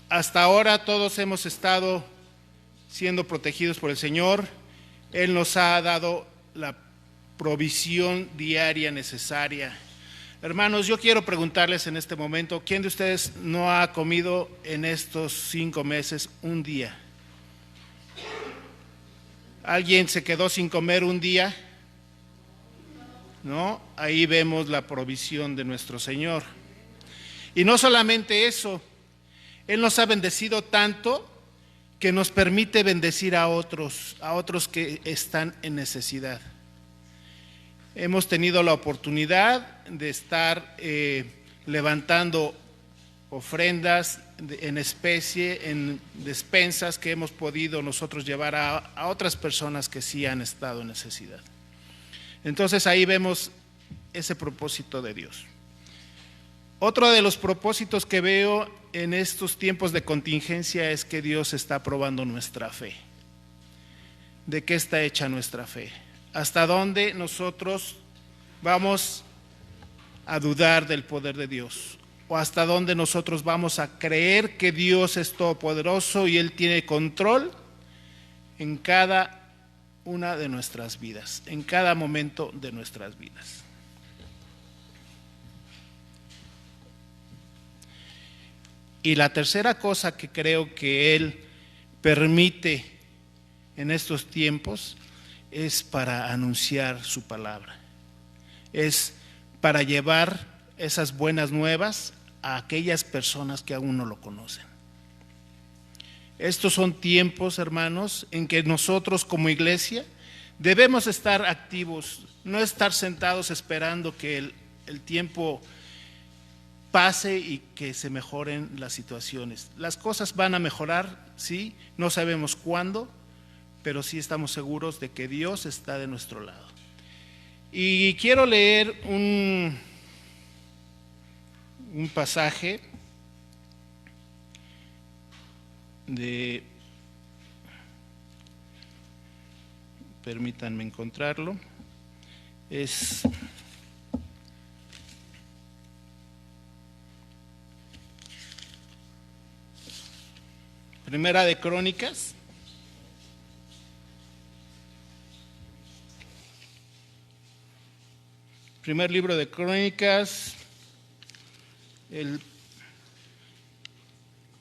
Hasta ahora todos hemos estado siendo protegidos por el Señor. Él nos ha dado la provisión diaria necesaria. Hermanos, yo quiero preguntarles en este momento, ¿quién de ustedes no ha comido en estos 5 meses un día? ¿Alguien se quedó sin comer un día? ¿No? Ahí vemos la provisión de nuestro Señor. Y no solamente eso, Él nos ha bendecido tanto que nos permite bendecir a otros que están en necesidad. Hemos tenido la oportunidad de estar levantando ofrendas en especie, en despensas que hemos podido nosotros llevar a otras personas que sí han estado en necesidad. Entonces ahí vemos ese propósito de Dios. Otro de los propósitos que veo en estos tiempos de contingencia es que Dios está probando nuestra fe. ¿De qué está hecha nuestra fe? ¿Hasta dónde nosotros vamos a dudar del poder de Dios? ¿O hasta dónde nosotros vamos a creer que Dios es todopoderoso y Él tiene control en cada una de nuestras vidas, en cada momento de nuestras vidas? Y la tercera cosa que creo que Él permite en estos tiempos es para anunciar su palabra, es para llevar esas buenas nuevas a aquellas personas que aún no lo conocen. Estos son tiempos, hermanos, en que nosotros como iglesia debemos estar activos, no estar sentados esperando que el tiempo pase y que se mejoren las situaciones. Las cosas van a mejorar, sí, no sabemos cuándo, pero sí estamos seguros de que Dios está de nuestro lado. Y quiero leer un pasaje permítanme encontrarlo, es Primera de Crónicas, primer libro de Crónicas, el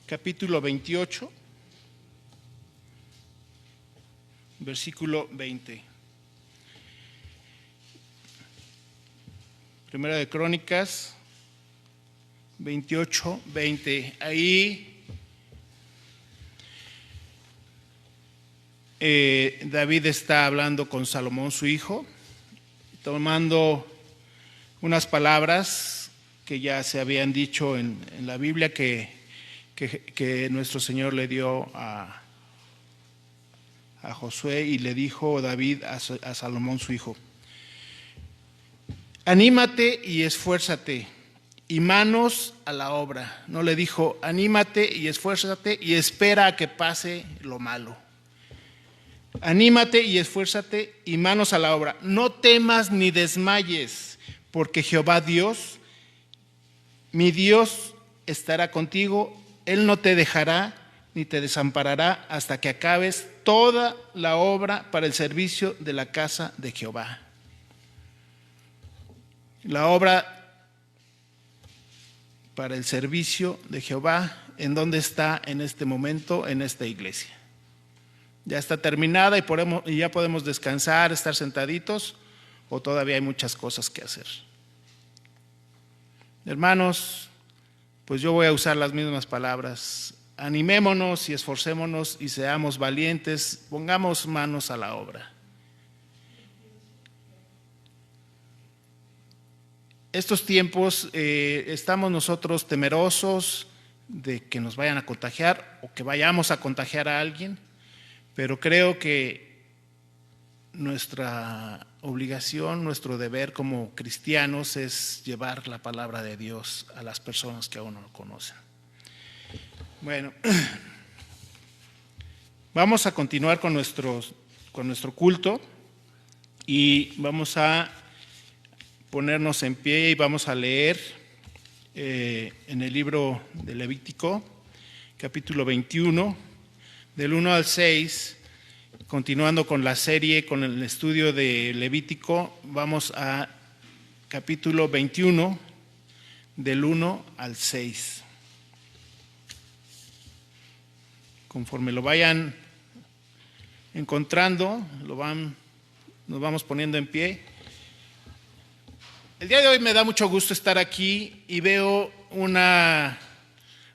capítulo 28, versículo 20. Primera de Crónicas 28, 20. Ahí David está hablando con Salomón, su hijo, tomando unas palabras que ya se habían dicho en la Biblia que nuestro Señor le dio a Josué, y le dijo David a Salomón, su hijo: anímate y esfuérzate y manos a la obra. No le dijo anímate y esfuérzate y espera a que pase lo malo. Anímate y esfuérzate y manos a la obra. No temas ni desmayes, porque Jehová Dios, mi Dios, estará contigo. Él no te dejará ni te desamparará hasta que acabes toda la obra para el servicio de la casa de Jehová. La obra para el servicio de Jehová, ¿en dónde está en este momento? En esta iglesia. Ya está terminada y ya podemos descansar, estar sentaditos, o todavía hay muchas cosas que hacer. Hermanos, pues yo voy a usar las mismas palabras. Animémonos y esforcémonos y seamos valientes, pongamos manos a la obra. Estos tiempos estamos nosotros temerosos de que nos vayan a contagiar o que vayamos a contagiar a alguien, pero creo que nuestra obligación, nuestro deber como cristianos es llevar la palabra de Dios a las personas que aún no lo conocen. Bueno, vamos a continuar con nuestro culto y vamos a ponernos en pie y vamos a leer en el libro de Levítico, capítulo 21, del 1 al 6, continuando con la serie, con el estudio de Levítico, vamos a capítulo 21, del 1 al 6. Conforme lo vayan encontrando, nos vamos poniendo en pie. El día de hoy me da mucho gusto estar aquí y veo una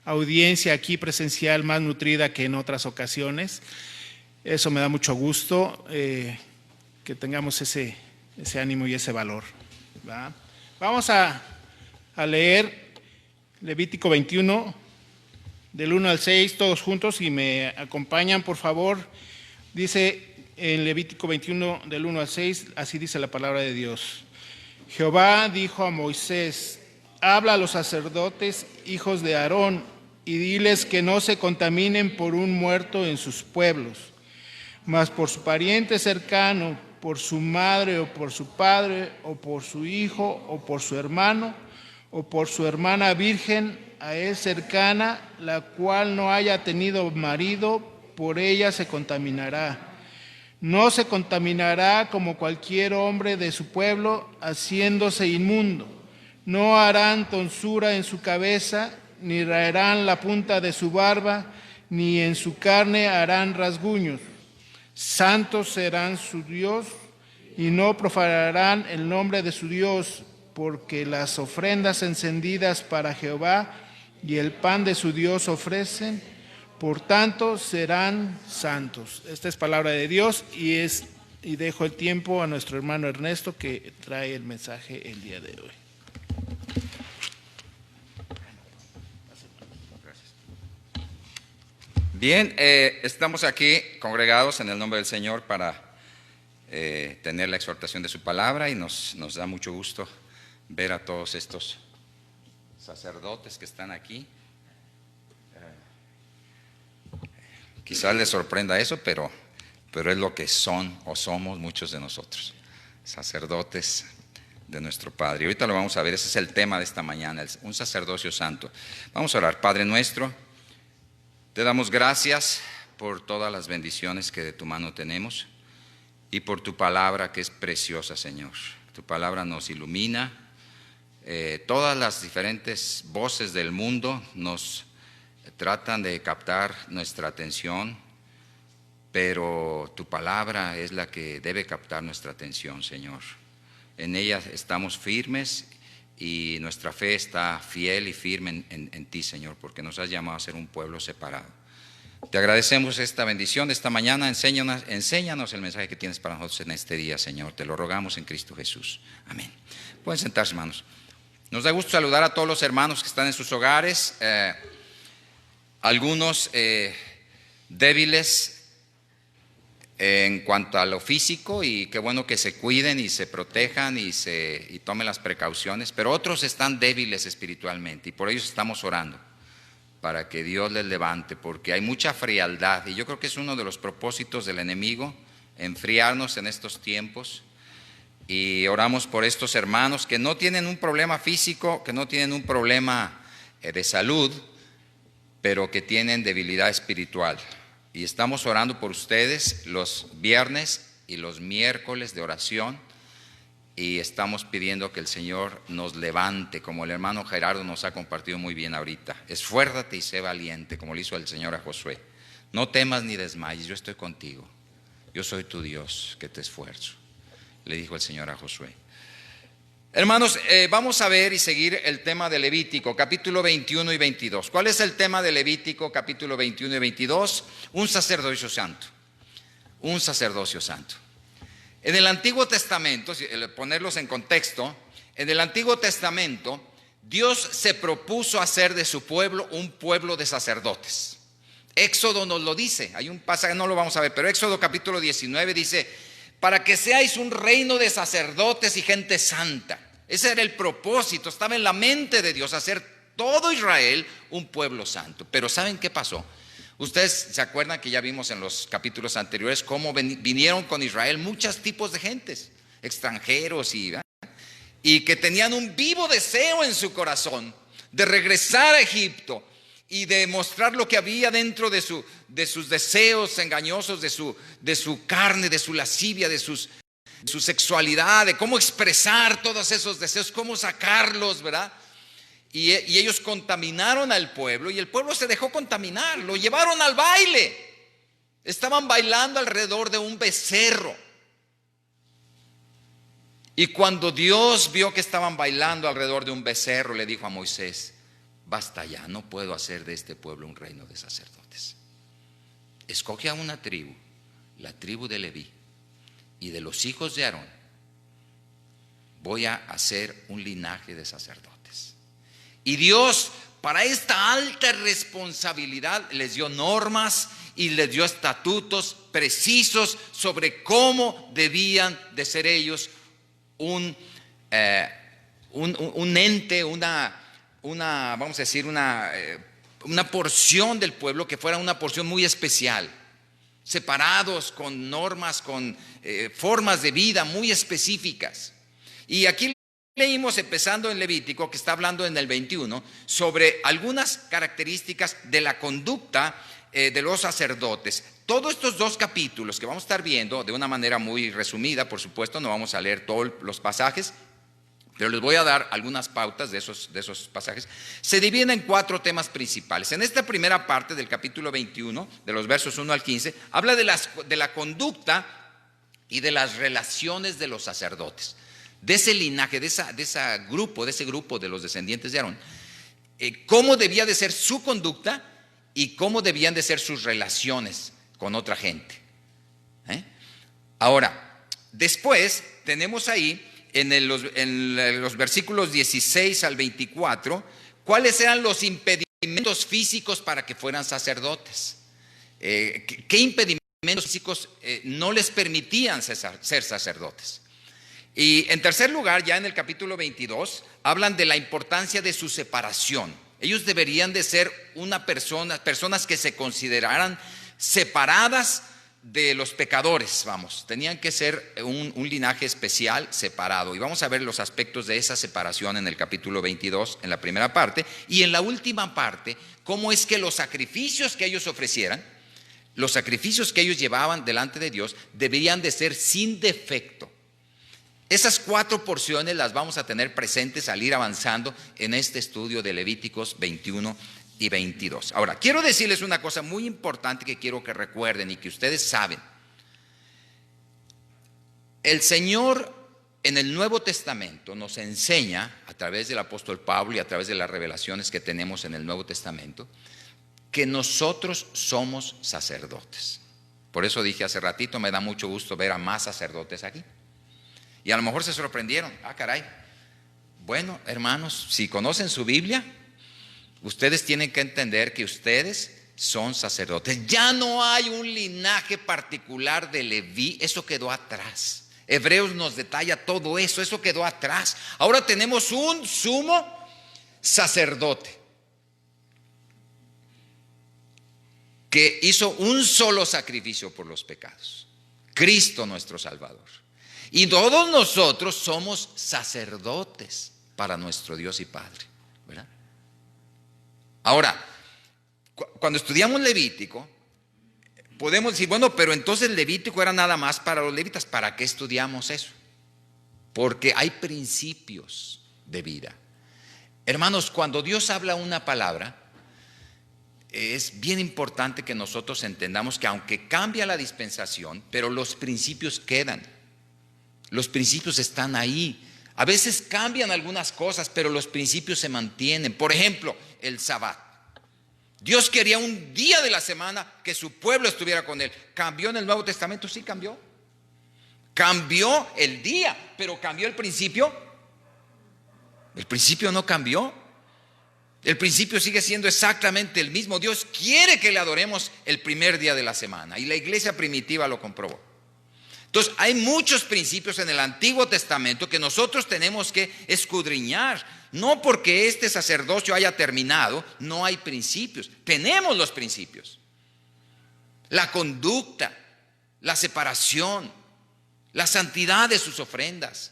audiencia aquí presencial más nutrida que en otras ocasiones. Eso me da mucho gusto, que tengamos ese ánimo y ese valor, ¿va? Vamos a leer Levítico 21, del 1 al 6, todos juntos, y me acompañan, por favor. Dice en Levítico 21, del 1 al 6, así dice la palabra de Dios. Jehová dijo a Moisés: habla a los sacerdotes, hijos de Aarón, y diles que no se contaminen por un muerto en sus pueblos, mas por su pariente cercano, por su madre o por su padre, o por su hijo o por su hermano, o por su hermana virgen a él cercana, la cual no haya tenido marido, por ella se contaminará. No se contaminará como cualquier hombre de su pueblo, haciéndose inmundo. No harán tonsura en su cabeza, ni raerán la punta de su barba, ni en su carne harán rasguños. Santos serán su Dios, y no profanarán el nombre de su Dios, porque las ofrendas encendidas para Jehová y el pan de su Dios ofrecen. Por tanto, serán santos. Esta es palabra de Dios y dejo el tiempo a nuestro hermano Ernesto, que trae el mensaje el día de hoy. Bien, estamos aquí congregados en el nombre del Señor para tener la exhortación de su palabra, y nos da mucho gusto ver a todos estos sacerdotes que están aquí. Quizás les sorprenda eso, pero es lo que son o somos muchos de nosotros, sacerdotes de nuestro Padre. Y ahorita lo vamos a ver, ese es el tema de esta mañana, un sacerdocio santo. Vamos a orar. Padre nuestro, te damos gracias por todas las bendiciones que de tu mano tenemos y por tu palabra, que es preciosa, Señor. Tu palabra nos ilumina. Todas las diferentes voces del mundo nos tratan de captar nuestra atención, pero tu palabra es la que debe captar nuestra atención, Señor. En ella estamos firmes y nuestra fe está fiel y firme en ti, Señor, porque nos has llamado a ser un pueblo separado. Te agradecemos esta bendición de esta mañana. Enséñanos el mensaje que tienes para nosotros en este día, Señor. Te lo rogamos en Cristo Jesús. Amén. Pueden sentarse, hermanos. Nos da gusto saludar a todos los hermanos que están en sus hogares. Algunos débiles en cuanto a lo físico, y qué bueno que se cuiden y se protejan y tomen las precauciones, pero otros están débiles espiritualmente, y por ellos estamos orando para que Dios les levante, porque hay mucha frialdad, y yo creo que es uno de los propósitos del enemigo, enfriarnos en estos tiempos. Y oramos por estos hermanos que no tienen un problema físico, que no tienen un problema de salud, pero que tienen debilidad espiritual. Y estamos orando por ustedes los viernes y los miércoles de oración, y estamos pidiendo que el Señor nos levante, como el hermano Gerardo nos ha compartido muy bien ahorita. Esfuérzate y sé valiente, como le hizo el Señor a Josué. No temas ni desmayes, yo estoy contigo. Yo soy tu Dios, que te esfuerzo, le dijo el Señor a Josué. Hermanos, vamos a ver y seguir el tema de Levítico, capítulo 21 y 22. ¿Cuál es el tema de Levítico, capítulo 21 y 22? Un sacerdocio santo. Un sacerdocio santo. En el Antiguo Testamento, ponerlos en contexto, en el Antiguo Testamento, Dios se propuso hacer de su pueblo un pueblo de sacerdotes. Éxodo nos lo dice, hay un pasaje, no lo vamos a ver, pero Éxodo capítulo 19 dice: para que seáis un reino de sacerdotes y gente santa. Ese era el propósito, estaba en la mente de Dios, hacer todo Israel un pueblo santo. Pero ¿saben qué pasó? Ustedes se acuerdan que ya vimos en los capítulos anteriores cómo vinieron con Israel muchos tipos de gentes, extranjeros y que tenían un vivo deseo en su corazón de regresar a Egipto y de mostrar lo que había dentro de sus deseos engañosos, de su carne, de su lascivia, de su sexualidad, de cómo expresar todos esos deseos, cómo sacarlos, ¿verdad? Y ellos contaminaron al pueblo, y el pueblo se dejó contaminar, lo llevaron al baile. Estaban bailando alrededor de un becerro. Y cuando Dios vio que estaban bailando alrededor de un becerro, le dijo a Moisés: basta ya, no puedo hacer de este pueblo un reino de sacerdotes. Escoge a una tribu, la tribu de Leví, y de los hijos de Aarón voy a hacer un linaje de sacerdotes. Y Dios, para esta alta responsabilidad, les dio normas y les dio estatutos precisos sobre cómo debían de ser ellos un ente, vamos a decir, una porción del pueblo que fuera una porción muy especial, separados con normas, con formas de vida muy específicas. Y aquí leímos, empezando en Levítico, que está hablando en el 21, sobre algunas características de la conducta de los sacerdotes. Todos estos 2 capítulos que vamos a estar viendo de una manera muy resumida, por supuesto, no vamos a leer todos los pasajes, pero les voy a dar algunas pautas de esos pasajes. Se dividen en 4 temas principales. En esta primera parte del capítulo 21, de los versos 1 al 15, habla de la conducta y de las relaciones de los sacerdotes, de ese linaje, de ese grupo de los descendientes de Aarón, cómo debía de ser su conducta y cómo debían de ser sus relaciones con otra gente. Ahora, después tenemos ahí en los versículos 16 al 24, cuáles eran los impedimentos físicos para que fueran sacerdotes. ¿Qué impedimentos físicos no les permitían ser sacerdotes? Y en tercer lugar, ya en el capítulo 22, hablan de la importancia de su separación. Ellos deberían de ser personas que se consideraran separadas de los pecadores, tenían que ser un linaje especial, separado. Y vamos a ver los aspectos de esa separación en el capítulo 22, en la primera parte. Y en la última parte, cómo es que los sacrificios que ellos ofrecieran, los sacrificios que ellos llevaban delante de Dios, deberían de ser sin defecto. Esas 4 porciones las vamos a tener presentes al ir avanzando en este estudio de Levíticos 21 y 22. Ahora, quiero decirles una cosa muy importante que quiero que recuerden y que ustedes saben. El Señor en el Nuevo Testamento nos enseña, a través del apóstol Pablo y a través de las revelaciones que tenemos en el Nuevo Testamento, que nosotros somos sacerdotes. Por eso dije hace ratito, me da mucho gusto ver a más sacerdotes aquí. Y a lo mejor se sorprendieron. Caray. Bueno, hermanos, si conocen su Biblia, ustedes tienen que entender que ustedes son sacerdotes. Ya no hay un linaje particular de Leví, eso quedó atrás. Hebreos nos detalla todo eso, eso quedó atrás. Ahora tenemos un sumo sacerdote que hizo un solo sacrificio por los pecados, Cristo nuestro Salvador. Y todos nosotros somos sacerdotes para nuestro Dios y Padre, ¿verdad? Ahora, cuando estudiamos Levítico, podemos decir, bueno, pero entonces Levítico era nada más para los levitas. ¿Para qué estudiamos eso? Porque hay principios de vida. Hermanos, cuando Dios habla una palabra, es bien importante que nosotros entendamos que aunque cambia la dispensación, pero los principios quedan. Los principios están ahí. A veces cambian algunas cosas, pero los principios se mantienen. Por ejemplo, el Sabbat. Dios quería un día de la semana que su pueblo estuviera con él. ¿Cambió en el Nuevo Testamento? Sí, cambió. Cambió el día, pero ¿cambió el principio? El principio no cambió. El principio sigue siendo exactamente el mismo. Dios quiere que le adoremos el primer día de la semana, y la iglesia primitiva lo comprobó. Entonces, hay muchos principios en el Antiguo Testamento que nosotros tenemos que escudriñar. No porque este sacerdocio haya terminado, no hay principios. Tenemos los principios. La conducta, la separación, la santidad de sus ofrendas.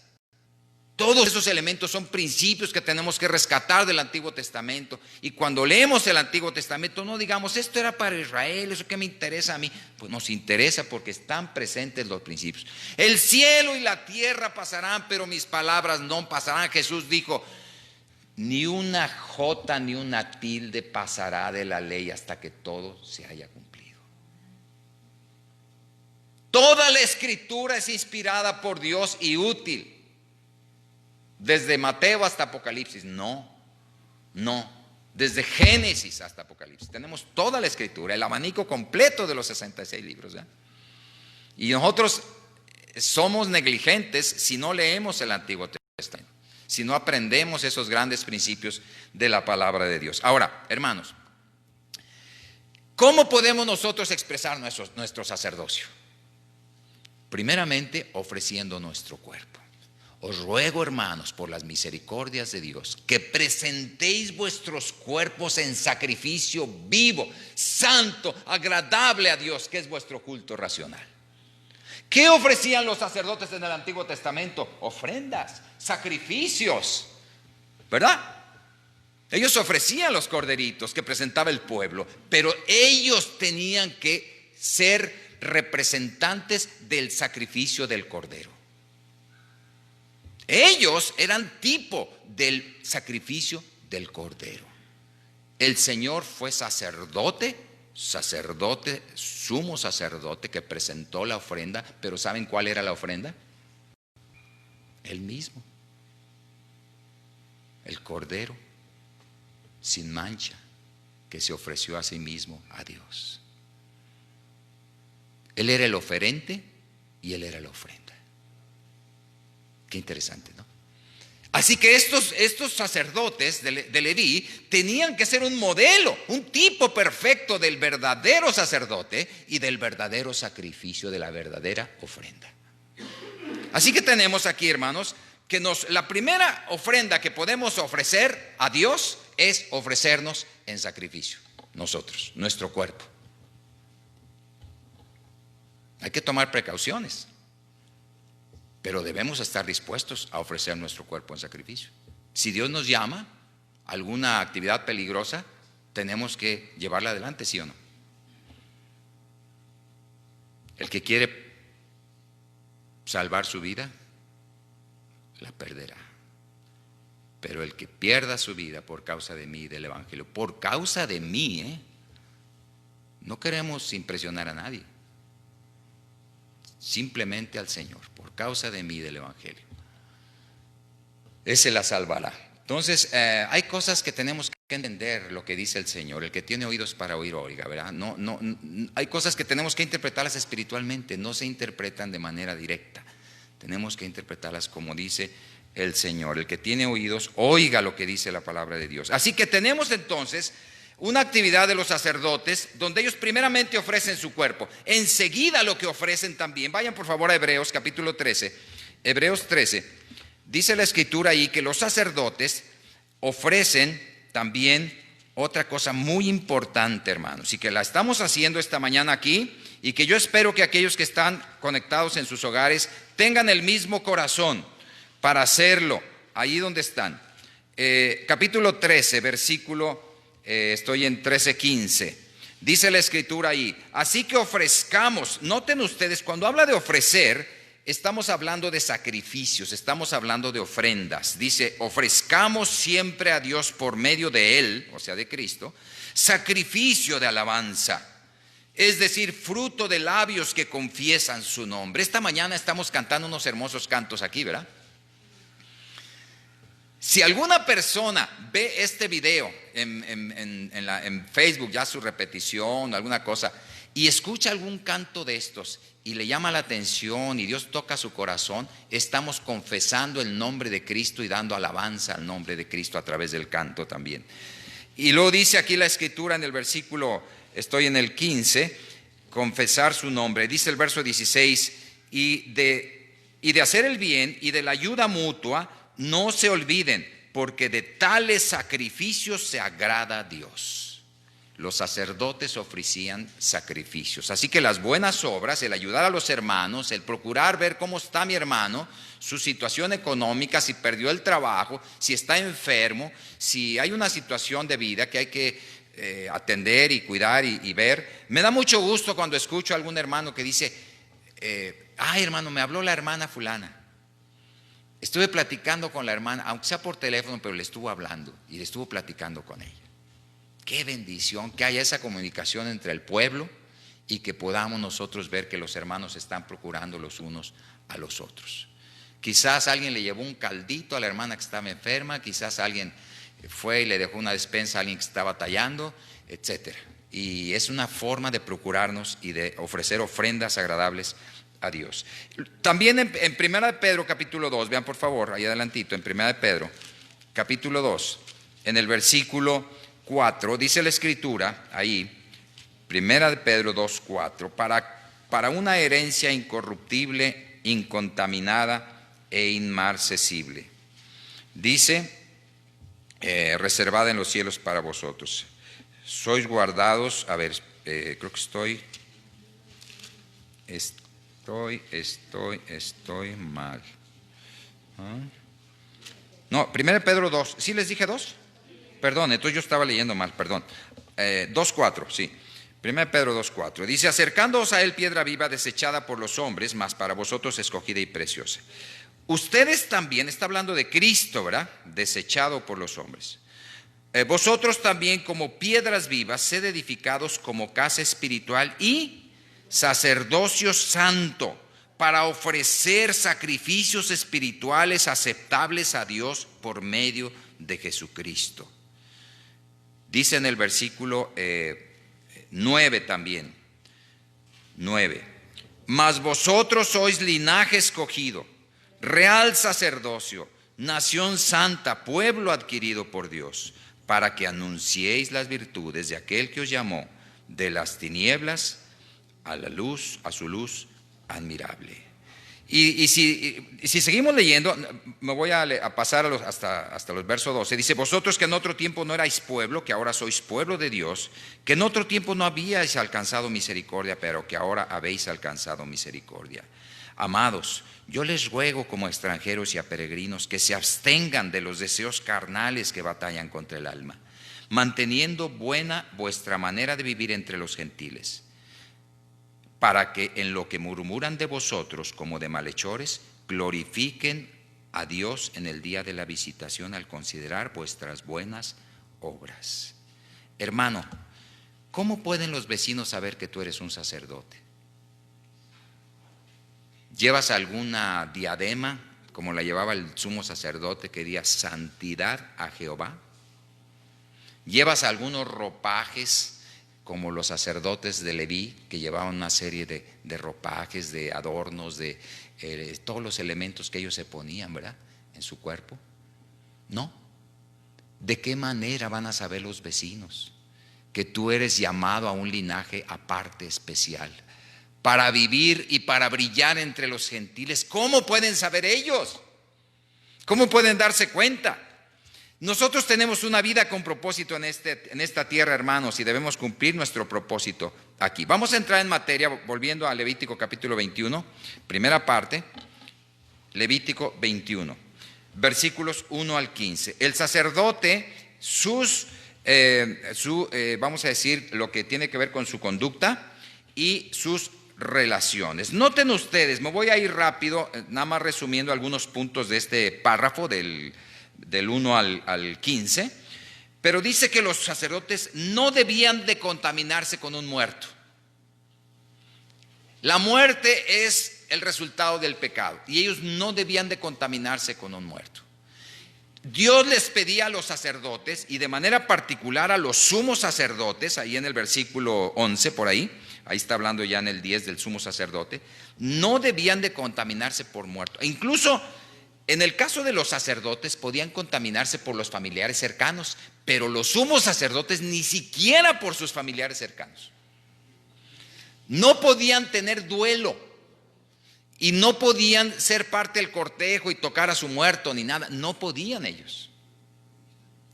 Todos esos elementos son principios que tenemos que rescatar del Antiguo Testamento. Y cuando leemos el Antiguo Testamento, no digamos, esto era para Israel, eso que me interesa a mí. Pues nos interesa porque están presentes los principios. El cielo y la tierra pasarán, pero mis palabras no pasarán. Jesús dijo, ni una jota ni una tilde pasará de la ley hasta que todo se haya cumplido. Toda la escritura es inspirada por Dios y útil. Desde Mateo hasta Apocalipsis, no. Desde Génesis hasta Apocalipsis. Tenemos toda la escritura, el abanico completo de los 66 libros. ¿Ya? Y nosotros somos negligentes si no leemos el Antiguo Testamento, si no aprendemos esos grandes principios de la palabra de Dios. Ahora, hermanos, ¿cómo podemos nosotros expresar nuestro sacerdocio? Primeramente, ofreciendo nuestro cuerpo. Os ruego, hermanos, por las misericordias de Dios, que presentéis vuestros cuerpos en sacrificio vivo, santo, agradable a Dios, que es vuestro culto racional. ¿Qué ofrecían los sacerdotes en el Antiguo Testamento? Ofrendas, sacrificios, ¿verdad? Ellos ofrecían los corderitos que presentaba el pueblo, pero ellos tenían que ser representantes del sacrificio del cordero. Ellos eran tipo del sacrificio del cordero. El Señor fue sacerdote, sumo sacerdote que presentó la ofrenda, pero ¿saben cuál era la ofrenda? Él mismo. El cordero sin mancha que se ofreció a sí mismo a Dios. Él era el oferente y Él era la ofrenda. Qué interesante, ¿no? Así que estos sacerdotes de Leví tenían que ser un modelo, un tipo perfecto del verdadero sacerdote y del verdadero sacrificio, de la verdadera ofrenda. Así que tenemos aquí, hermanos, que la primera ofrenda que podemos ofrecer a Dios es ofrecernos en sacrificio, nosotros, nuestro cuerpo. Hay que tomar precauciones, pero debemos estar dispuestos a ofrecer nuestro cuerpo en sacrificio. Si Dios nos llama a alguna actividad peligrosa, tenemos que llevarla adelante, ¿sí o no? El que quiere salvar su vida, la perderá. Pero el que pierda su vida por causa de mí y del Evangelio, por causa de mí, no queremos impresionar a nadie. Simplemente al Señor, por causa de mí y del Evangelio. Ese la salvará. Entonces, hay cosas que tenemos que entender lo que dice el Señor. El que tiene oídos para oír, oiga, ¿verdad? Hay cosas que tenemos que interpretarlas espiritualmente, no se interpretan de manera directa. Tenemos que interpretarlas como dice el Señor. El que tiene oídos, oiga lo que dice la palabra de Dios. Así que tenemos entonces una actividad de los sacerdotes donde ellos primeramente ofrecen su cuerpo. Enseguida lo que ofrecen también. Vayan por favor a Hebreos capítulo 13. Hebreos 13. Dice la escritura ahí que los sacerdotes ofrecen también otra cosa muy importante, hermanos, y que la estamos haciendo esta mañana aquí, y que yo espero que aquellos que están conectados en sus hogares tengan el mismo corazón para hacerlo, ahí donde están. Capítulo 13, versículo, estoy en 13:15. Dice la escritura ahí, así que ofrezcamos. Noten ustedes, cuando habla de ofrecer, estamos hablando de sacrificios, estamos hablando de ofrendas. Dice, ofrezcamos siempre a Dios por medio de Él, o sea, de Cristo, sacrificio de alabanza. Es decir, fruto de labios que confiesan su nombre. Esta mañana estamos cantando unos hermosos cantos aquí, ¿verdad? Si alguna persona ve este video en Facebook, ya su repetición, alguna cosa, y escucha algún canto de estos y le llama la atención y Dios toca su corazón, estamos confesando el nombre de Cristo y dando alabanza al nombre de Cristo a través del canto también. Y luego dice aquí la escritura en el versículo, estoy en el 15, confesar su nombre. Dice el verso 16, y de hacer el bien y de la ayuda mutua, no se olviden, porque de tales sacrificios se agrada a Dios. los sacerdotes ofrecían sacrificios. Así que las buenas obras, el ayudar a los hermanos, el procurar ver cómo está mi hermano, su situación económica, si perdió el trabajo, si está enfermo, si hay una situación de vida que hay que atender y cuidar y ver. Me da mucho gusto cuando escucho a algún hermano que dice, ay hermano, me habló la hermana fulana. Estuve platicando con la hermana, aunque sea por teléfono, pero le estuvo hablando y le estuvo platicando con ella. Qué bendición que haya esa comunicación entre el pueblo y que podamos nosotros ver que los hermanos están procurando los unos a los otros. Quizás alguien le llevó un caldito a la hermana que estaba enferma, quizás alguien fue y le dejó una despensa a alguien que estaba batallando, etcétera. Y es una forma de procurarnos y de ofrecer ofrendas agradables a Dios. También en 1 Pedro capítulo 2, vean por favor, ahí adelantito, en 1 Pedro capítulo 2, en el versículo 4, dice la escritura ahí, 1 Pedro 2, 4, para una herencia incorruptible, incontaminada e inmarcesible. Dice, reservada en los cielos para vosotros. Sois guardados, a ver, creo que estoy mal. ¿Ah? No, 1 Pedro 2, ¿sí les dije 2? Perdón, entonces yo estaba leyendo mal, perdón. 2.4, sí. 1 Pedro 2.4. Dice, acercándoos a él piedra viva desechada por los hombres, mas para vosotros escogida y preciosa. Ustedes también, está hablando de Cristo, ¿verdad? Desechado por los hombres. Vosotros también como piedras vivas, sed edificados como casa espiritual y sacerdocio santo, para ofrecer sacrificios espirituales aceptables a Dios por medio de Jesucristo. Dice en el versículo 9 también, 9, mas vosotros sois linaje escogido, real sacerdocio, nación santa, pueblo adquirido por Dios, para que anunciéis las virtudes de aquel que os llamó de las tinieblas a la luz, a su luz admirable. Y si seguimos leyendo, me voy a pasar hasta los versos 12. Dice, vosotros que en otro tiempo no erais pueblo, que ahora sois pueblo de Dios, que en otro tiempo no habíais alcanzado misericordia, pero que ahora habéis alcanzado misericordia. Amados, yo les ruego como extranjeros y a peregrinos que se abstengan de los deseos carnales que batallan contra el alma, manteniendo buena vuestra manera de vivir entre los gentiles, para que en lo que murmuran de vosotros como de malhechores, glorifiquen a Dios en el día de la visitación al considerar vuestras buenas obras. Hermano, ¿cómo pueden los vecinos saber que tú eres un sacerdote? ¿Llevas alguna diadema como la llevaba el sumo sacerdote que diría santidad a Jehová? ¿Llevas algunos ropajes como los sacerdotes de Leví, que llevaban una serie de ropajes, de adornos, de todos los elementos que ellos se ponían, ¿verdad?, en su cuerpo? No. ¿De qué manera van a saber los vecinos que tú eres llamado a un linaje aparte, especial, para vivir y para brillar entre los gentiles? ¿Cómo pueden saber ellos? ¿Cómo pueden darse cuenta? Nosotros tenemos una vida con propósito en esta tierra, hermanos, y debemos cumplir nuestro propósito aquí. Vamos a entrar en materia, volviendo a Levítico capítulo 21, primera parte, Levítico 21, versículos 1 al 15. El sacerdote, vamos a decir, lo que tiene que ver con su conducta y sus relaciones. Noten ustedes, me voy a ir rápido, nada más resumiendo algunos puntos de este párrafo del 1 al 15, pero dice que los sacerdotes no debían de contaminarse con un muerto. La muerte es el resultado del pecado y ellos no debían de contaminarse con un muerto. Dios les pedía a los sacerdotes, y de manera particular a los sumos sacerdotes, ahí en el versículo 11 por ahí está hablando ya en el 10 del sumo sacerdote, no debían de contaminarse por muerto. E incluso en el caso de los sacerdotes podían contaminarse por los familiares cercanos, pero los sumos sacerdotes ni siquiera por sus familiares cercanos. No podían tener duelo y no podían ser parte del cortejo y tocar a su muerto ni nada. No podían ellos.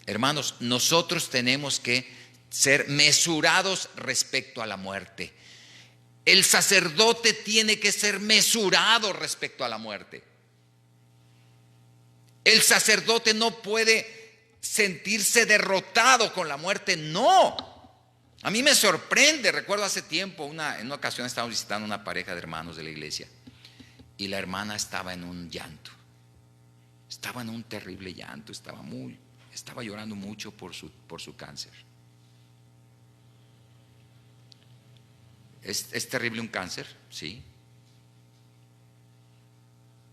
Hermanos, nosotros tenemos que ser mesurados respecto a la muerte. El sacerdote tiene que ser mesurado respecto a la muerte. El sacerdote no puede sentirse derrotado con la muerte, no. A mí me sorprende, recuerdo hace tiempo, en una ocasión estábamos visitando una pareja de hermanos de la iglesia y la hermana estaba en un llanto, estaba en un terrible llanto, estaba llorando mucho por su cáncer. ¿Es terrible un cáncer? Sí.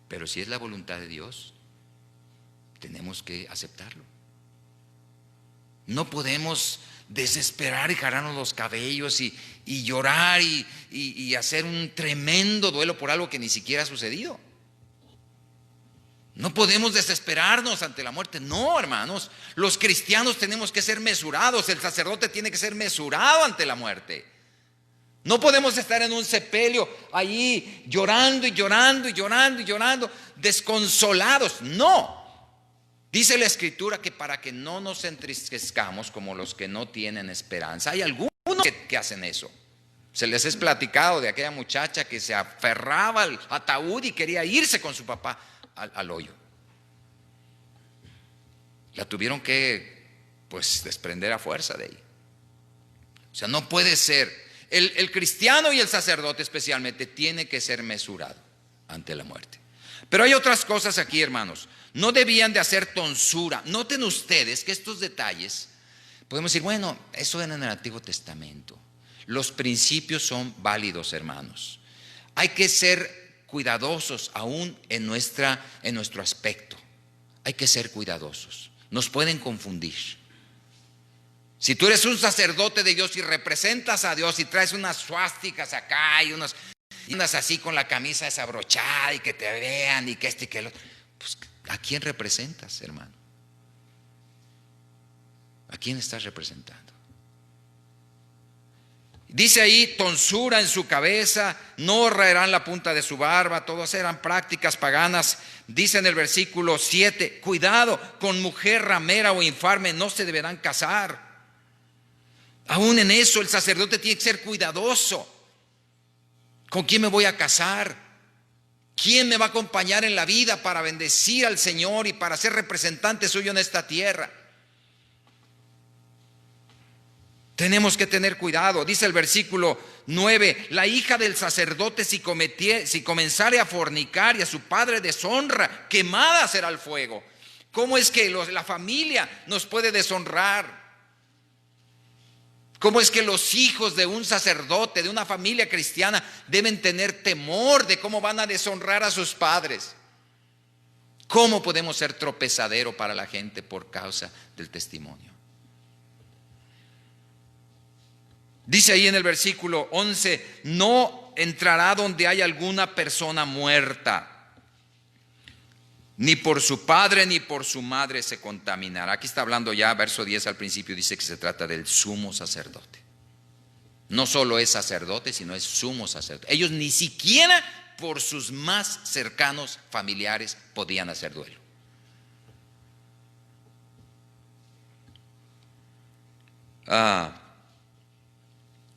Pero si es la voluntad de Dios, tenemos que aceptarlo. No podemos desesperar y jalarnos los cabellos y llorar y hacer un tremendo duelo por algo que ni siquiera ha sucedido. No podemos desesperarnos ante la muerte. No, hermanos, los cristianos tenemos que ser mesurados. El sacerdote tiene que ser mesurado ante la muerte. No podemos estar en un sepelio allí llorando y llorando y llorando y llorando, desconsolados. No. Dice la Escritura que para que no nos entristezcamos como los que no tienen esperanza. Hay algunos que hacen eso. Se les es platicado de aquella muchacha que se aferraba al ataúd y quería irse con su papá al hoyo. La tuvieron que desprender a fuerza de ahí. O sea, no puede ser. El cristiano y el sacerdote especialmente tiene que ser mesurado ante la muerte. Pero hay otras cosas aquí, hermanos. No debían de hacer tonsura. Noten ustedes que estos detalles, podemos decir, bueno, eso era en el Antiguo Testamento. Los principios son válidos, hermanos. Hay que ser cuidadosos aún en nuestro aspecto. Hay que ser cuidadosos. Nos pueden confundir. Si tú eres un sacerdote de Dios y representas a Dios y traes unas suásticas acá y unas así con la camisa desabrochada y que te vean y que y que el otro, pues ¿a quién representas, hermano? ¿A quién estás representando? Dice ahí, tonsura en su cabeza, no raerán la punta de su barba, todas eran prácticas paganas. Dice en el versículo 7, cuidado, con mujer ramera o infame no se deberán casar. Aún en eso el sacerdote tiene que ser cuidadoso. ¿Con quién me voy a casar? ¿Quién me va a acompañar en la vida para bendecir al Señor y para ser representante suyo en esta tierra? Tenemos que tener cuidado. Dice el versículo 9, la hija del sacerdote si comenzare a fornicar y a su padre deshonra, quemada será el fuego. ¿Cómo es que la familia nos puede deshonrar? ¿Cómo es que los hijos de un sacerdote, de una familia cristiana, deben tener temor de cómo van a deshonrar a sus padres? ¿Cómo podemos ser tropezadero para la gente por causa del testimonio? Dice ahí en el versículo 11, no entrará donde hay alguna persona muerta, ni por su padre ni por su madre se contaminará. Aquí está hablando ya, verso 10 al principio dice que se trata del sumo sacerdote. No solo es sacerdote, sino es sumo sacerdote. Ellos ni siquiera por sus más cercanos familiares podían hacer duelo.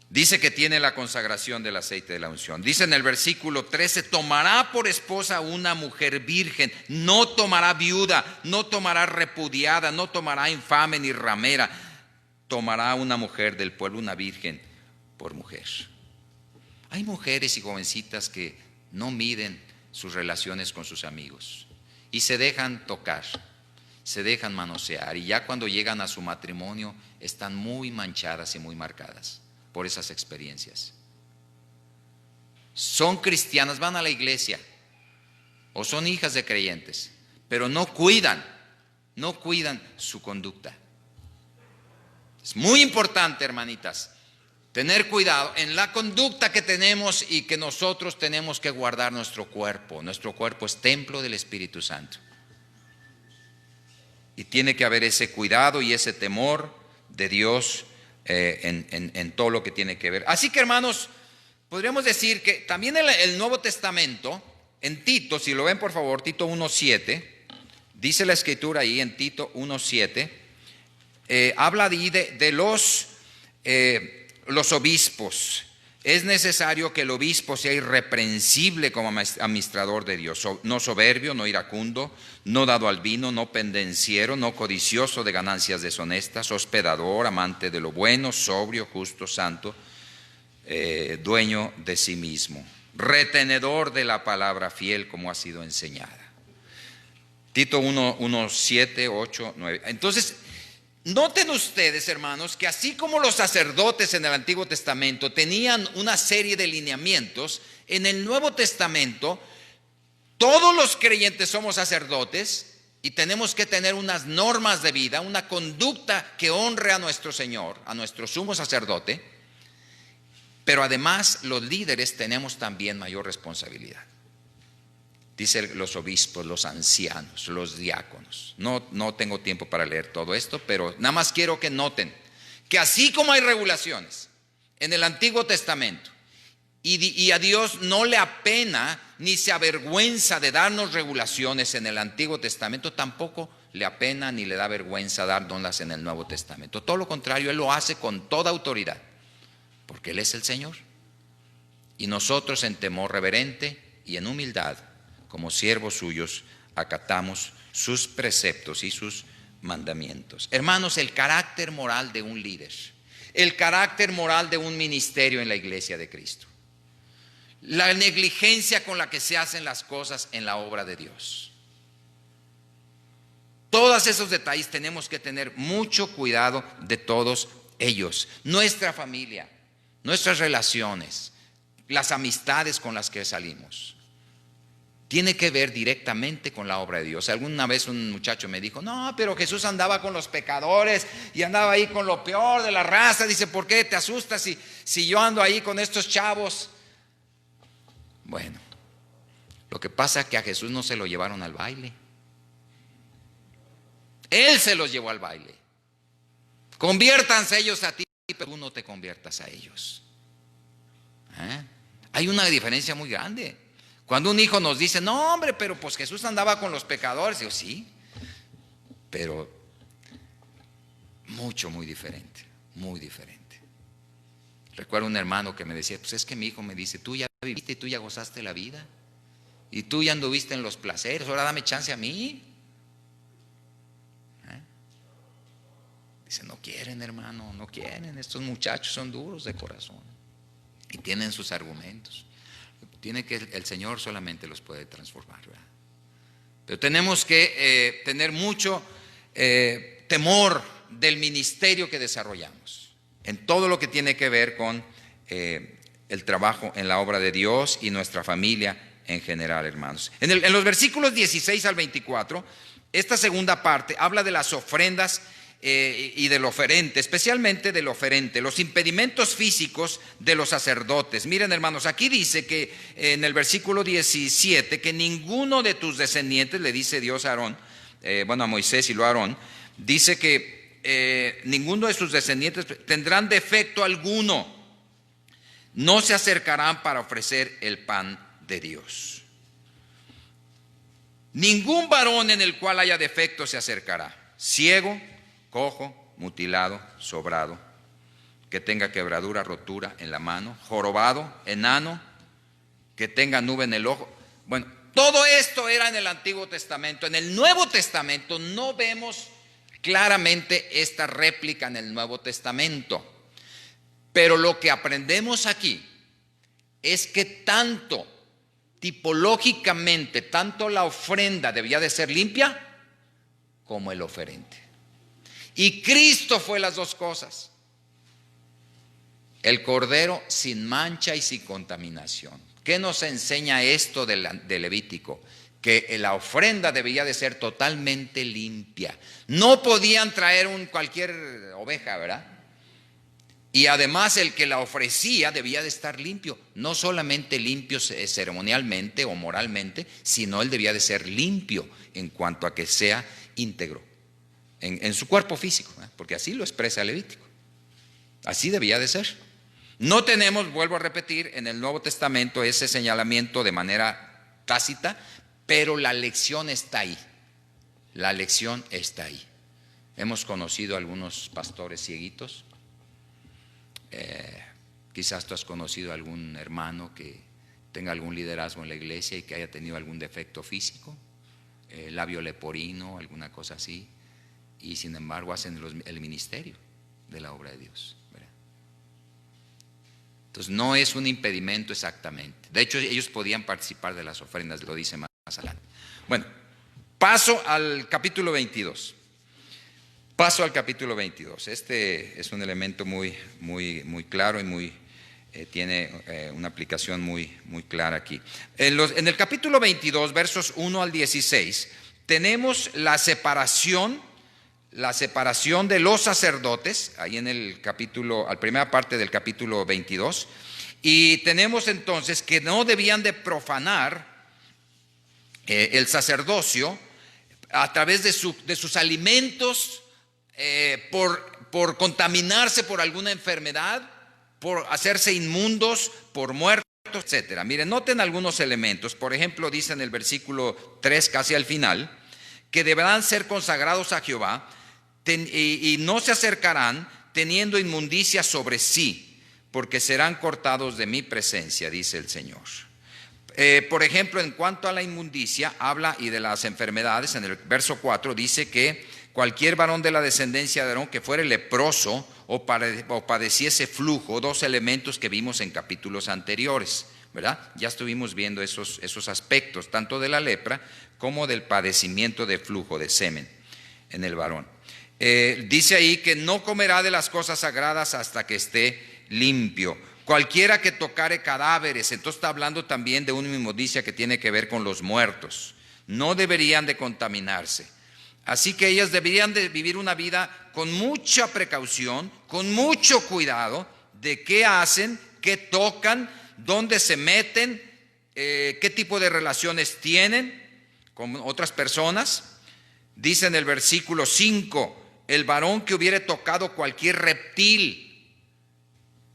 Dice que tiene la consagración del aceite de la unción. Dice en el versículo 13, tomará por esposa una mujer virgen, no tomará viuda, no tomará repudiada, no tomará infame ni ramera, tomará una mujer del pueblo, una virgen por mujer. Hay mujeres y jovencitas que no miden sus relaciones con sus amigos y se dejan tocar, se dejan manosear, y ya cuando llegan a su matrimonio están muy manchadas y muy marcadas por esas experiencias. Son cristianas, van a la iglesia o son hijas de creyentes, pero no cuidan su conducta. Es muy importante, hermanitas, tener cuidado en la conducta que tenemos y que nosotros tenemos que guardar nuestro cuerpo. Nuestro cuerpo es templo del Espíritu Santo. Y tiene que haber ese cuidado y ese temor de Dios en todo lo que tiene que ver. Así que, hermanos, podríamos decir que también el Nuevo Testamento, en Tito, si lo ven por favor, Tito 1:7, dice la Escritura ahí en Tito 1:7, habla de los los obispos. Es necesario que el obispo sea irreprensible como administrador de Dios, no soberbio, no iracundo, no dado al vino, no pendenciero, no codicioso de ganancias deshonestas, hospedador, amante de lo bueno, sobrio, justo, santo, dueño de sí mismo, retenedor de la palabra fiel como ha sido enseñada. Tito 1, 7, 8, 9. Entonces, noten ustedes, hermanos, que así como los sacerdotes en el Antiguo Testamento tenían una serie de lineamientos, en el Nuevo Testamento todos los creyentes somos sacerdotes y tenemos que tener unas normas de vida, una conducta que honre a nuestro Señor, a nuestro sumo sacerdote, pero además los líderes tenemos también mayor responsabilidad. Dicen los obispos, los ancianos, los diáconos. No tengo tiempo para leer todo esto, pero nada más quiero que noten que así como hay regulaciones en el Antiguo Testamento y a Dios no le apena ni se avergüenza de darnos regulaciones en el Antiguo Testamento, tampoco le apena ni le da vergüenza dárnoslas en el Nuevo Testamento. Todo lo contrario, Él lo hace con toda autoridad, porque Él es el Señor. Y nosotros en temor reverente y en humildad, como siervos suyos, acatamos sus preceptos y sus mandamientos. Hermanos, el carácter moral de un líder, el carácter moral de un ministerio en la iglesia de Cristo, la negligencia con la que se hacen las cosas en la obra de Dios. Todos esos detalles tenemos que tener mucho cuidado de todos ellos. Nuestra familia, nuestras relaciones, las amistades con las que salimos, tiene que ver directamente con la obra de Dios. Alguna vez un muchacho me dijo, no, pero Jesús andaba con los pecadores y andaba ahí con lo peor de la raza. Dice, ¿por qué te asustas si yo ando ahí con estos chavos? Bueno, lo que pasa es que a Jesús no se lo llevaron al baile. Él se los llevó al baile. Conviértanse ellos a ti, pero tú no te conviertas a ellos. Hay una diferencia muy grande. Cuando un hijo nos dice, no hombre, pero pues Jesús andaba con los pecadores, digo, sí, pero muy diferente, muy diferente. Recuerdo un hermano que me decía, pues es que mi hijo me dice, tú ya viviste y tú ya gozaste la vida, y tú ya anduviste en los placeres, ahora dame chance a mí. Dice, no quieren, hermano, no quieren, estos muchachos son duros de corazón y tienen sus argumentos. Tiene que el Señor solamente los puede transformar, ¿verdad? Pero tenemos que tener mucho temor del ministerio que desarrollamos en todo lo que tiene que ver con el trabajo en la obra de Dios y nuestra familia en general, hermanos. En los versículos 16 al 24, esta segunda parte habla de las ofrendas y del oferente, especialmente del oferente, los impedimentos físicos de los sacerdotes. Miren, hermanos, aquí dice que en el versículo 17 que ninguno de tus descendientes, le dice Dios a Aarón, a Moisés y luego a Aarón, dice que ninguno de sus descendientes tendrán defecto alguno, no se acercarán para ofrecer el pan de Dios. Ningún varón en el cual haya defecto se acercará, ciego, cojo, mutilado, sobrado, que tenga quebradura, rotura en la mano, jorobado, enano, que tenga nube en el ojo. Bueno, todo esto era en el Antiguo Testamento. En el Nuevo Testamento no vemos claramente esta réplica en el Nuevo Testamento. Pero lo que aprendemos aquí es que tanto tipológicamente, tanto la ofrenda debía de ser limpia como el oferente. Y Cristo fue las dos cosas. El cordero sin mancha y sin contaminación. ¿Qué nos enseña esto de Levítico? Que la ofrenda debía de ser totalmente limpia. No podían traer cualquier oveja, ¿verdad? Y además el que la ofrecía debía de estar limpio. No solamente limpio ceremonialmente o moralmente, sino él debía de ser limpio en cuanto a que sea íntegro en su cuerpo físico, porque así lo expresa Levítico. Así debía de ser. No tenemos, vuelvo a repetir, en el Nuevo Testamento ese señalamiento de manera tácita, pero la lección está ahí. La lección está ahí. Hemos conocido a algunos pastores cieguitos Quizás tú has conocido a algún hermano que tenga algún liderazgo en la iglesia y que haya tenido algún defecto físico, labio leporino, alguna cosa así, y sin embargo hacen el ministerio de la obra de Dios, ¿verdad? Entonces no es un impedimento exactamente. De hecho, ellos podían participar de las ofrendas, lo dice más adelante. Bueno, paso al capítulo 22. Paso al capítulo 22. Este es un elemento muy claro y tiene una aplicación muy clara aquí. En el capítulo 22, versos 1 al 16, tenemos la separación de los sacerdotes, ahí en el capítulo, la primera parte del capítulo 22, y tenemos entonces que no debían de profanar el sacerdocio a través de sus alimentos, por contaminarse por alguna enfermedad, por hacerse inmundos, por muertos, etcétera. Miren, noten algunos elementos. Por ejemplo, dice en el versículo 3, casi al final, que deberán ser consagrados a Jehová y no se acercarán teniendo inmundicia sobre sí, porque serán cortados de mi presencia, dice el Señor. Por ejemplo, en cuanto a la inmundicia, habla y de las enfermedades. En el verso 4 dice que cualquier varón de la descendencia de Aarón que fuere leproso o padeciese flujo, dos elementos que vimos en capítulos anteriores, ¿verdad? Ya estuvimos viendo esos aspectos, tanto de la lepra como del padecimiento de flujo de semen en el varón. Dice ahí que no comerá de las cosas sagradas hasta que esté limpio. Cualquiera que tocare cadáveres, entonces está hablando también de una inmundicia que tiene que ver con los muertos, no deberían de contaminarse. Así que ellas deberían de vivir una vida con mucha precaución, con mucho cuidado de qué hacen, qué tocan, dónde se meten, qué tipo de relaciones tienen con otras personas. Dice en el versículo 5, el varón que hubiere tocado cualquier reptil,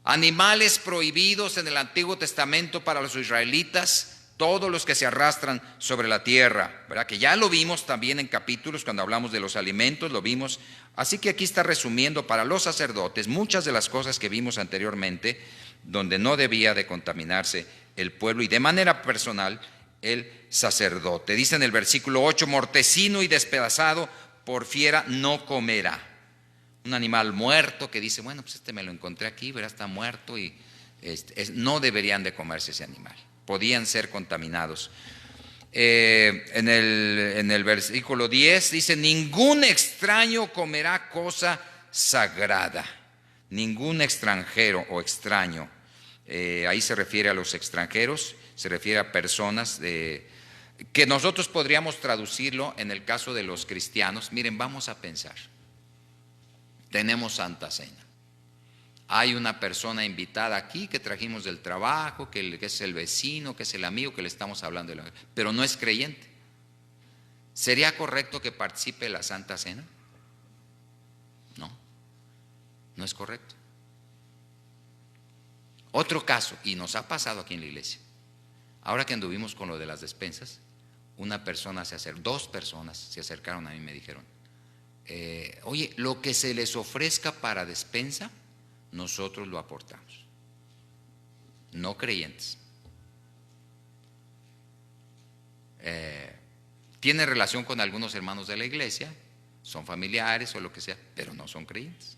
animales prohibidos en el Antiguo Testamento para los israelitas, todos los que se arrastran sobre la tierra, ¿verdad? Que ya lo vimos también en capítulos cuando hablamos de los alimentos, lo vimos. Así que aquí está resumiendo para los sacerdotes muchas de las cosas que vimos anteriormente, donde no debía de contaminarse el pueblo y de manera personal el sacerdote. Dice en el versículo 8, mortecino y despedazado por fiera no comerá. Un animal muerto que dice, bueno, pues me lo encontré aquí, ¿verdad? Está muerto y no deberían de comerse ese animal. Podían ser contaminados. En el versículo 10 dice, ningún extraño comerá cosa sagrada. Ningún extranjero o extraño. Ahí se refiere a los extranjeros, se refiere a personas que nosotros podríamos traducirlo en el caso de los cristianos. Miren, vamos a pensar. Tenemos Santa Cena. Hay una persona invitada aquí que trajimos del trabajo, que es el vecino, que es el amigo, que le estamos hablando, pero no es creyente. ¿Sería correcto que participe de la Santa Cena? No, no es correcto. Otro caso, y nos ha pasado aquí en la iglesia, ahora que anduvimos con lo de las despensas, dos personas se acercaron a mí y me dijeron, oye, lo que se les ofrezca para despensa, nosotros lo aportamos. No creyentes. Tiene relación con algunos hermanos de la iglesia, son familiares o lo que sea, pero no son creyentes.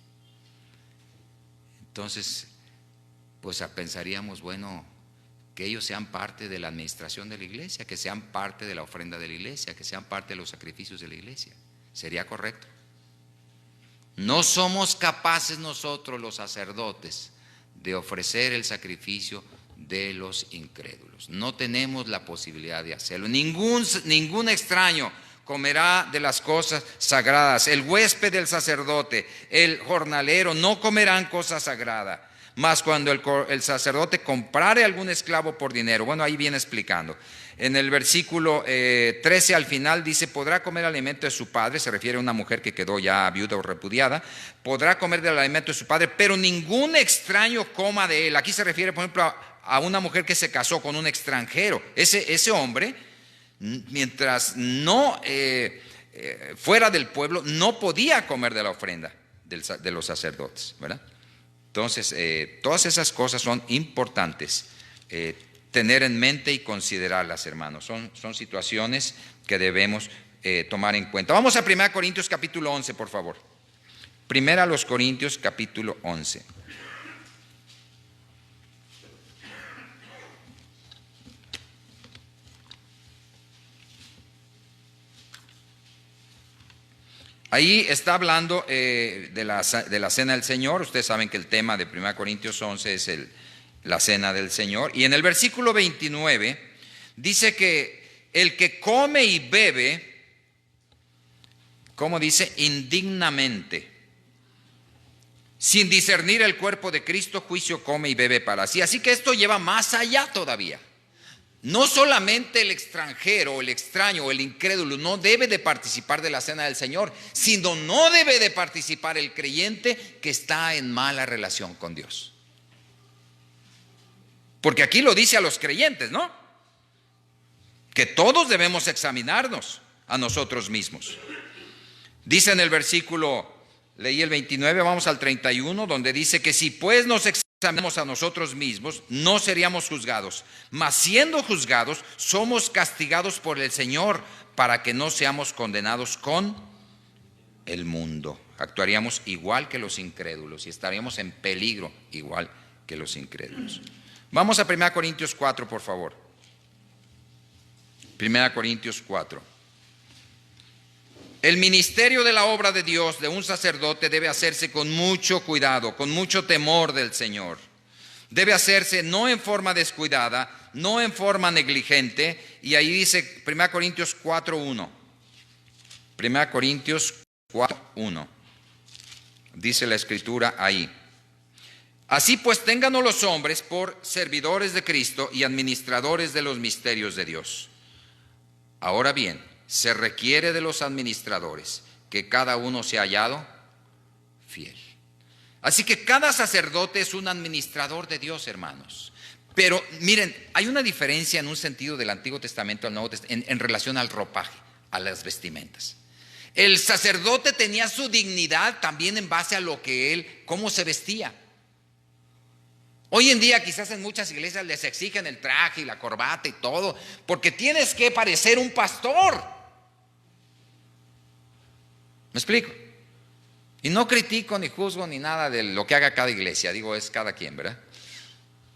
Entonces, pues pensaríamos, bueno, que ellos sean parte de la administración de la iglesia, que sean parte de la ofrenda de la iglesia, que sean parte de los sacrificios de la iglesia. ¿Sería correcto? No somos capaces nosotros los sacerdotes de ofrecer el sacrificio de los incrédulos. No tenemos la posibilidad de hacerlo. Ningún extraño comerá de las cosas sagradas. El huésped del sacerdote, el jornalero, no comerán cosa sagrada. Mas cuando el sacerdote comprare algún esclavo por dinero, bueno, ahí viene explicando. En el versículo 13 al final dice, podrá comer alimento de su padre, se refiere a una mujer que quedó ya viuda o repudiada, podrá comer del alimento de su padre, pero ningún extraño coma de él. Aquí se refiere, por ejemplo, a una mujer que se casó con un extranjero. Ese hombre, mientras no fuera del pueblo, no podía comer de la ofrenda de los sacerdotes, ¿verdad? Entonces, todas esas cosas son importantes tener en mente y considerarlas, hermanos. Son situaciones que debemos tomar en cuenta. Vamos a 1 Corintios capítulo 11, por favor. 1 Corintios capítulo 11. Ahí está hablando de la cena del Señor. Ustedes saben que el tema de 1 Corintios 11 es la cena del Señor. Y en el versículo 29 dice que el que come y bebe, ¿cómo dice? Indignamente, sin discernir el cuerpo de Cristo, juicio come y bebe para sí. Así que esto lleva más allá todavía. No solamente el extranjero, el extraño o el incrédulo no debe de participar de la cena del Señor, sino no debe de participar el creyente que está en mala relación con Dios. Porque aquí lo dice a los creyentes, ¿no? Que todos debemos examinarnos a nosotros mismos. Dice en el versículo, leí el 29, vamos al 31, donde dice que si pues nos examinamos a nosotros mismos, no seríamos juzgados, mas siendo juzgados, somos castigados por el Señor para que no seamos condenados con el mundo. Actuaríamos igual que los incrédulos y estaríamos en peligro igual que los incrédulos. Vamos a 1 Corintios 4, por favor. 1 Corintios 4. El ministerio de la obra de Dios de un sacerdote debe hacerse con mucho cuidado, con mucho temor del Señor. Debe hacerse no en forma descuidada, no en forma negligente. Y ahí dice 1 Corintios 4:1. 1 Corintios 4:1. Dice la Escritura ahí. Así pues, ténganos los hombres por servidores de Cristo y administradores de los misterios de Dios. Ahora bien, se requiere de los administradores que cada uno sea hallado fiel. Así que cada sacerdote es un administrador de Dios, hermanos. Pero miren, hay una diferencia en un sentido del Antiguo Testamento al Nuevo Testamento en relación al ropaje, a las vestimentas. El sacerdote tenía su dignidad también en base a lo que él, cómo se vestía. Hoy en día quizás en muchas iglesias les exigen el traje y la corbata y todo, porque tienes que parecer un pastor. ¿Me explico? Y no critico ni juzgo ni nada de lo que haga cada iglesia, digo, es cada quien, ¿verdad?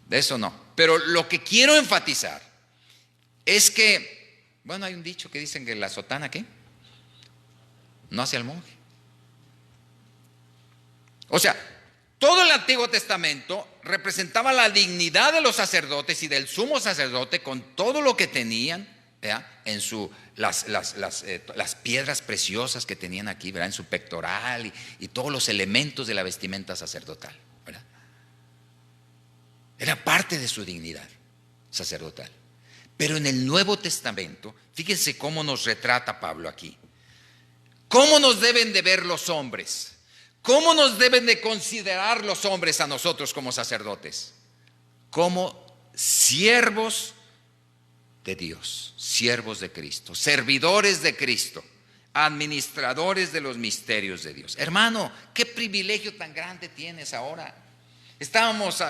De eso no. Pero lo que quiero enfatizar es que, bueno, hay un dicho que dicen que la sotana, ¿qué? No hace al monje. O sea, todo el Antiguo Testamento representaba la dignidad de los sacerdotes y del sumo sacerdote con todo lo que tenían, ¿verdad? En las piedras preciosas que tenían aquí, ¿verdad? En su pectoral y todos los elementos de la vestimenta sacerdotal, ¿verdad? Era parte de su dignidad sacerdotal. Pero en el Nuevo Testamento, fíjense cómo nos retrata Pablo aquí. ¿Cómo nos deben de ver los hombres? ¿Cómo nos deben de considerar los hombres a nosotros como sacerdotes? Como siervos de Dios, siervos de Cristo, servidores de Cristo, administradores de los misterios de Dios. Hermano, qué privilegio tan grande tienes ahora. Estábamos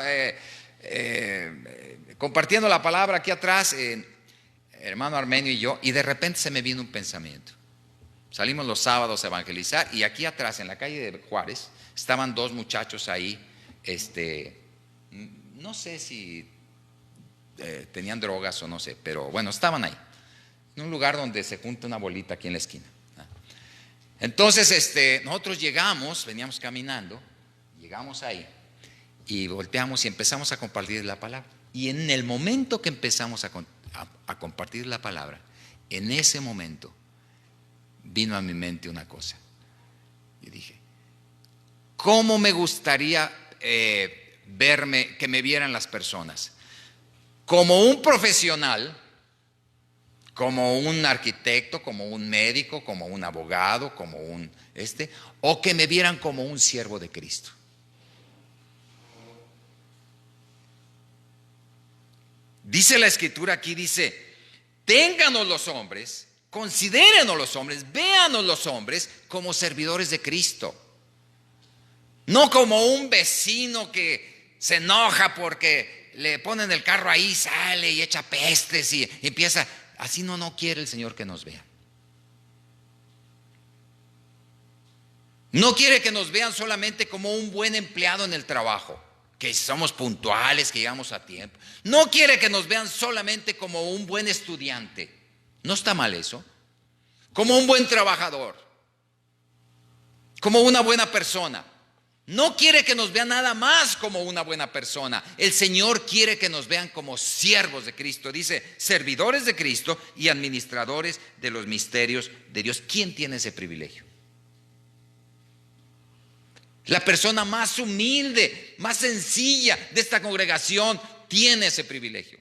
compartiendo la palabra aquí atrás, hermano Armenio y yo, y de repente se me vino un pensamiento. Salimos los sábados a evangelizar y aquí atrás, en la calle de Juárez, estaban dos muchachos ahí, no sé si tenían drogas o no sé, pero bueno, estaban ahí, en un lugar donde se junta una bolita aquí en la esquina. Entonces, nosotros llegamos, veníamos caminando, llegamos ahí y volteamos y empezamos a compartir la palabra. Y en el momento que empezamos a compartir la palabra, en ese momento, vino a mi mente una cosa. Yo dije, ¿cómo me gustaría verme, que me vieran las personas? Como un profesional, como un arquitecto, como un médico, como un abogado, como un o que me vieran como un siervo de Cristo. Dice la Escritura aquí, dice, ténganos los hombres, considérenos los hombres, véanos los hombres como servidores de Cristo. No como un vecino que se enoja porque le ponen el carro ahí, sale y echa pestes y empieza. Así no quiere el Señor que nos vea. No quiere que nos vean solamente como un buen empleado en el trabajo, que somos puntuales, que llegamos a tiempo. No quiere que nos vean solamente como un buen estudiante. ¿No está mal eso? Como un buen trabajador, como una buena persona. No quiere que nos vean nada más como una buena persona. El Señor quiere que nos vean como siervos de Cristo. Dice, servidores de Cristo y administradores de los misterios de Dios. ¿Quién tiene ese privilegio? La persona más humilde, más sencilla de esta congregación tiene ese privilegio.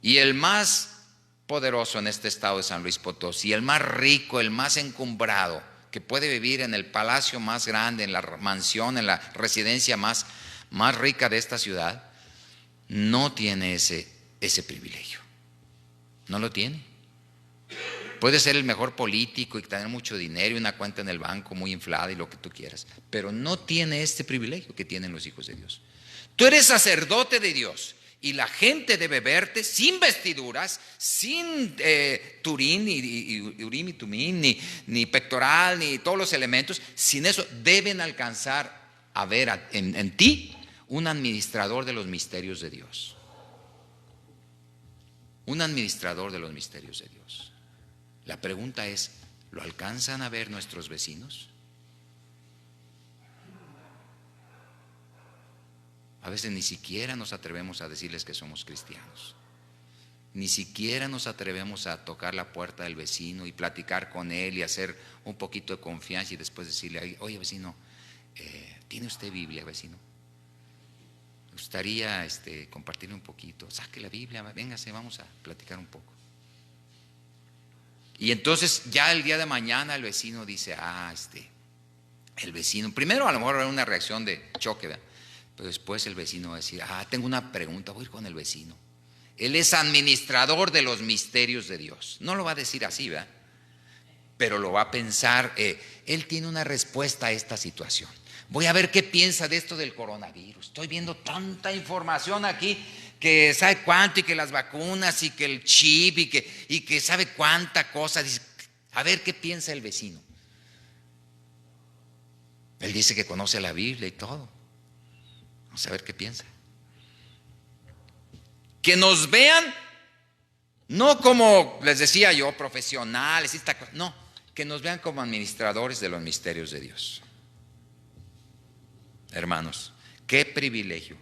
Y el más poderoso en este estado de San Luis Potosí, el más rico, el más encumbrado, que puede vivir en el palacio más grande, en la mansión, en la residencia más rica de esta ciudad, no tiene ese privilegio. No lo tiene. Puede ser el mejor político y tener mucho dinero y una cuenta en el banco muy inflada y lo que tú quieras, pero no tiene este privilegio que tienen los hijos de Dios. Tú eres sacerdote de Dios y la gente debe verte sin vestiduras, sin turín, ni urim y tumín, ni pectoral, ni todos los elementos. Sin eso deben alcanzar a ver en ti un administrador de los misterios de Dios. Un administrador de los misterios de Dios. La pregunta es, ¿lo alcanzan a ver nuestros vecinos? A veces ni siquiera nos atrevemos a decirles que somos cristianos. Ni siquiera nos atrevemos a tocar la puerta del vecino y platicar con él y hacer un poquito de confianza y después decirle, oye vecino, ¿tiene usted Biblia, vecino? Me gustaría compartirle un poquito. Saque la Biblia, véngase, vamos a platicar un poco. Y entonces ya el día de mañana el vecino dice, el vecino, primero a lo mejor va a haber una reacción de choque, ¿verdad? Pero después el vecino va a decir, tengo una pregunta, voy a ir con el vecino. Él es administrador de los misterios de Dios. No lo va a decir así, ¿verdad? Pero lo va a pensar, él tiene una respuesta a esta situación. Voy a ver qué piensa de esto del coronavirus. Estoy viendo tanta información aquí que sabe cuánto y que las vacunas y que el chip y que sabe cuánta cosa. Dice, a ver qué piensa el vecino. Él dice que conoce la Biblia y todo. Vamos a ver qué piensa. Que nos vean, no como les decía yo, profesionales, no, que nos vean como administradores de los misterios de Dios. Hermanos, qué privilegio.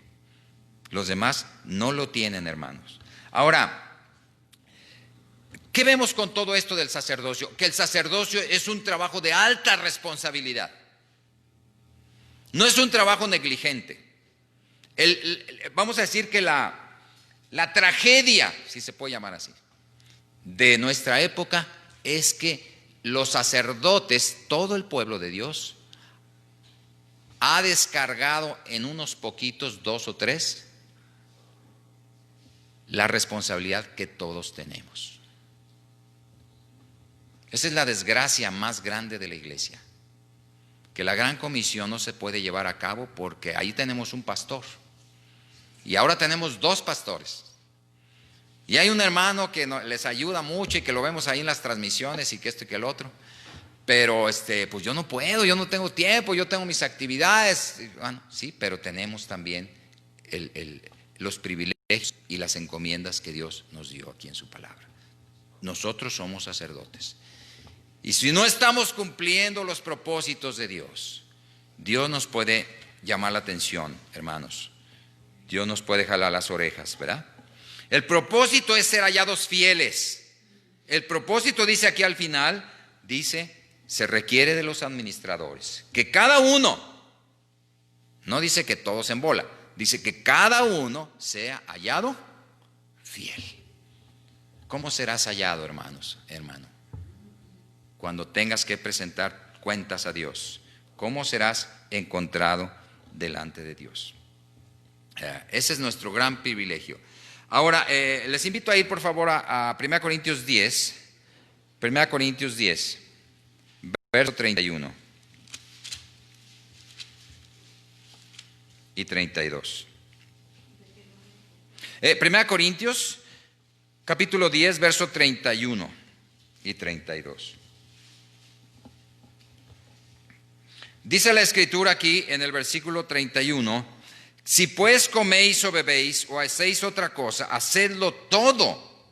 Los demás no lo tienen, hermanos. Ahora, ¿qué vemos con todo esto del sacerdocio? Que el sacerdocio es un trabajo de alta responsabilidad. No es un trabajo negligente. Vamos a decir que la tragedia, si se puede llamar así, de nuestra época es que los sacerdotes, todo el pueblo de Dios, ha descargado en unos poquitos, 2 o 3, la responsabilidad que todos tenemos. Esa es la desgracia más grande de la iglesia, que la gran comisión no se puede llevar a cabo porque ahí tenemos un pastor y ahora tenemos 2 pastores y hay un hermano que les ayuda mucho y que lo vemos ahí en las transmisiones y que esto y que el otro, pero pues yo no puedo, yo no tengo tiempo, yo tengo mis actividades. Bueno, sí, pero tenemos también los privilegios y las encomiendas que Dios nos dio aquí en su palabra. Nosotros somos sacerdotes y si no estamos cumpliendo los propósitos de Dios, Dios nos puede llamar la atención, hermanos. Dios nos puede jalar las orejas, ¿verdad? El propósito es ser hallados fieles. El propósito, dice aquí al final, dice, se requiere de los administradores, que cada uno, no dice que todos en bola, dice que cada uno sea hallado fiel. ¿Cómo serás hallado, hermano? Cuando tengas que presentar cuentas a Dios, ¿cómo serás encontrado delante de Dios? Ese es nuestro gran privilegio. Ahora, les invito a ir por favor a 1 Corintios 10, verso 31 y 32. 1 Corintios, capítulo 10, verso 31 y 32. Dice la Escritura aquí en el versículo 31, si pues coméis o bebéis o hacéis otra cosa, hacedlo todo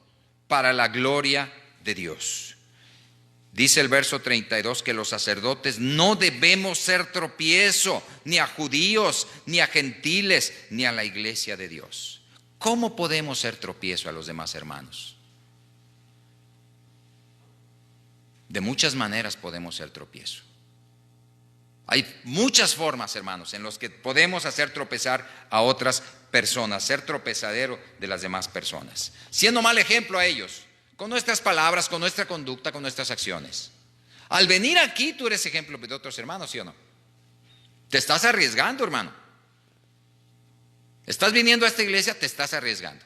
para la gloria de Dios. Dice el verso 32 que los sacerdotes no debemos ser tropiezo ni a judíos, ni a gentiles, ni a la iglesia de Dios. ¿Cómo podemos ser tropiezo a los demás hermanos? De muchas maneras podemos ser tropiezo. Hay muchas formas, hermanos, en las que podemos hacer tropezar a otras personas, ser tropezadero de las demás personas, siendo mal ejemplo a ellos, con nuestras palabras, con nuestra conducta, con nuestras acciones. Al venir aquí, tú eres ejemplo de otros hermanos, ¿sí o no? Te estás arriesgando, hermano. Estás viniendo a esta iglesia, te estás arriesgando.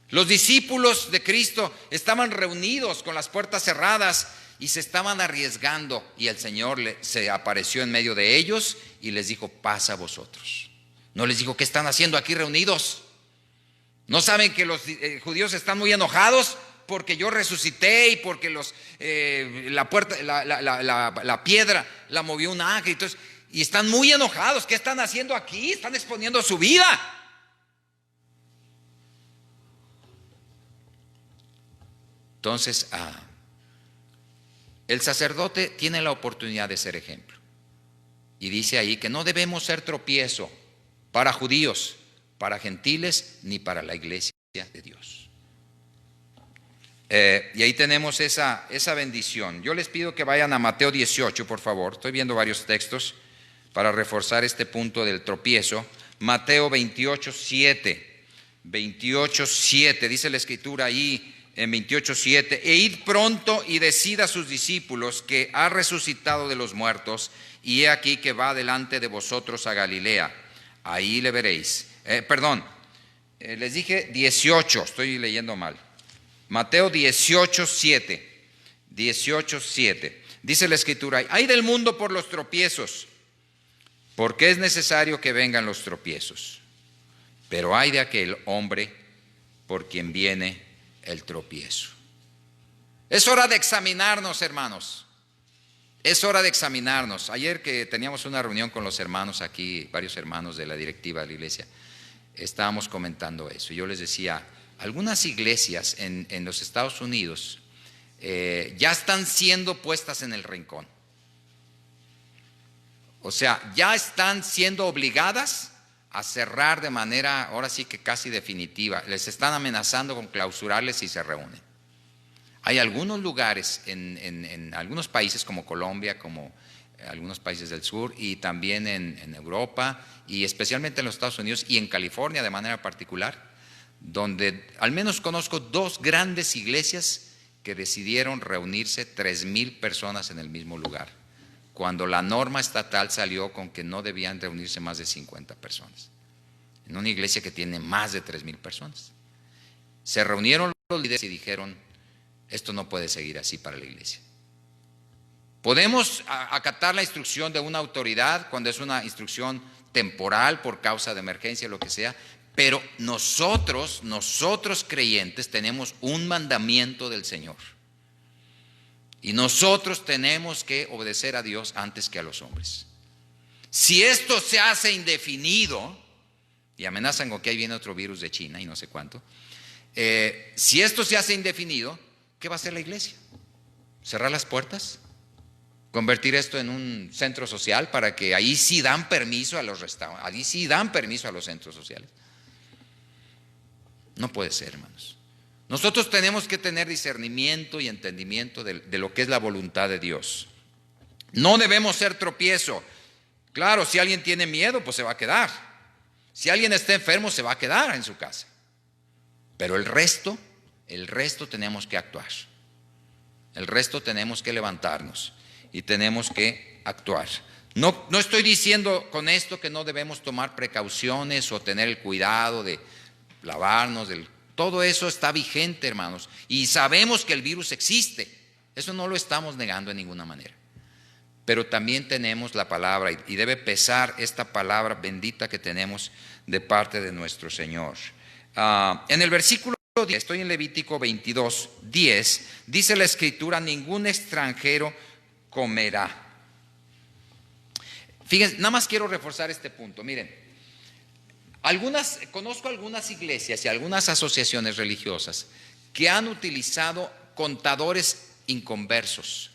Los discípulos de Cristo estaban reunidos con las puertas cerradas y se estaban arriesgando, y el Señor se apareció en medio de ellos y les dijo: pasa a vosotros. No les dijo: ¿qué están haciendo aquí reunidos? ¿No saben que los judíos están muy enojados porque yo resucité y porque la piedra la movió un ángel? Entonces, y están muy enojados. ¿Qué están haciendo aquí? Están exponiendo su vida. Entonces, el sacerdote tiene la oportunidad de ser ejemplo. Y dice ahí que no debemos ser tropiezo para judíos, para gentiles, ni para la iglesia de Dios. Y ahí tenemos esa bendición. Yo les pido que vayan a Mateo 18, por favor. Estoy viendo varios textos para reforzar este punto del tropiezo. Mateo 28, 7. 28, 7. Dice la Escritura ahí en 28, 7. E id pronto y decid a sus discípulos que ha resucitado de los muertos, y he aquí que va delante de vosotros a Galilea. Ahí le veréis. Les dije 18, estoy leyendo mal. Mateo 18, 7. 18, 7. Dice la Escritura: hay del mundo por los tropiezos, porque es necesario que vengan los tropiezos. Pero hay de aquel hombre por quien viene el tropiezo. Es hora de examinarnos, hermanos. Es hora de examinarnos. Ayer que teníamos una reunión con los hermanos aquí, varios hermanos de la directiva de la iglesia, estábamos comentando eso. Yo les decía, algunas iglesias en los Estados Unidos ya están siendo puestas en el rincón. O sea, ya están siendo obligadas a cerrar de manera, ahora sí que casi definitiva. Les están amenazando con clausurarles si se reúnen. Hay algunos lugares en algunos países como Colombia, como algunos países del sur, y también en Europa, y especialmente en los Estados Unidos y en California de manera particular, donde al menos conozco 2 grandes iglesias que decidieron reunirse 3,000 personas en el mismo lugar, cuando la norma estatal salió con que no debían reunirse más de 50 personas, en una iglesia que tiene más de 3,000 personas. Se reunieron los líderes y dijeron: esto no puede seguir así para la iglesia. Podemos acatar la instrucción de una autoridad cuando es una instrucción temporal por causa de emergencia, lo que sea, pero nosotros creyentes tenemos un mandamiento del Señor. Y nosotros tenemos que obedecer a Dios antes que a los hombres. Si esto se hace indefinido, y amenazan con que ahí viene otro virus de China y no sé cuánto, si esto se hace indefinido, ¿qué va a hacer la iglesia? ¿Cerrar las puertas? ¿Convertir esto en un centro social para que ahí sí dan permiso a los restaurantes, ahí sí dan permiso a los centros sociales? No puede ser, hermanos. Nosotros tenemos que tener discernimiento y entendimiento de lo que es la voluntad de Dios. No debemos ser tropiezo. Claro, si alguien tiene miedo, pues se va a quedar. Si alguien está enfermo, se va a quedar en su casa. Pero el resto tenemos que actuar. El resto tenemos que levantarnos y tenemos que actuar. No estoy diciendo con esto que no debemos tomar precauciones o tener el cuidado de lavarnos. Todo eso está vigente, hermanos. Y sabemos que el virus existe. Eso no lo estamos negando en ninguna manera. Pero también tenemos la palabra y debe pesar esta palabra bendita que tenemos de parte de nuestro Señor. En el versículo 10, estoy en Levítico 22, 10, dice la Escritura: ningún extranjero comerá. Fíjense, nada más quiero reforzar este punto. Miren, conozco algunas iglesias y algunas asociaciones religiosas que han utilizado contadores inconversos,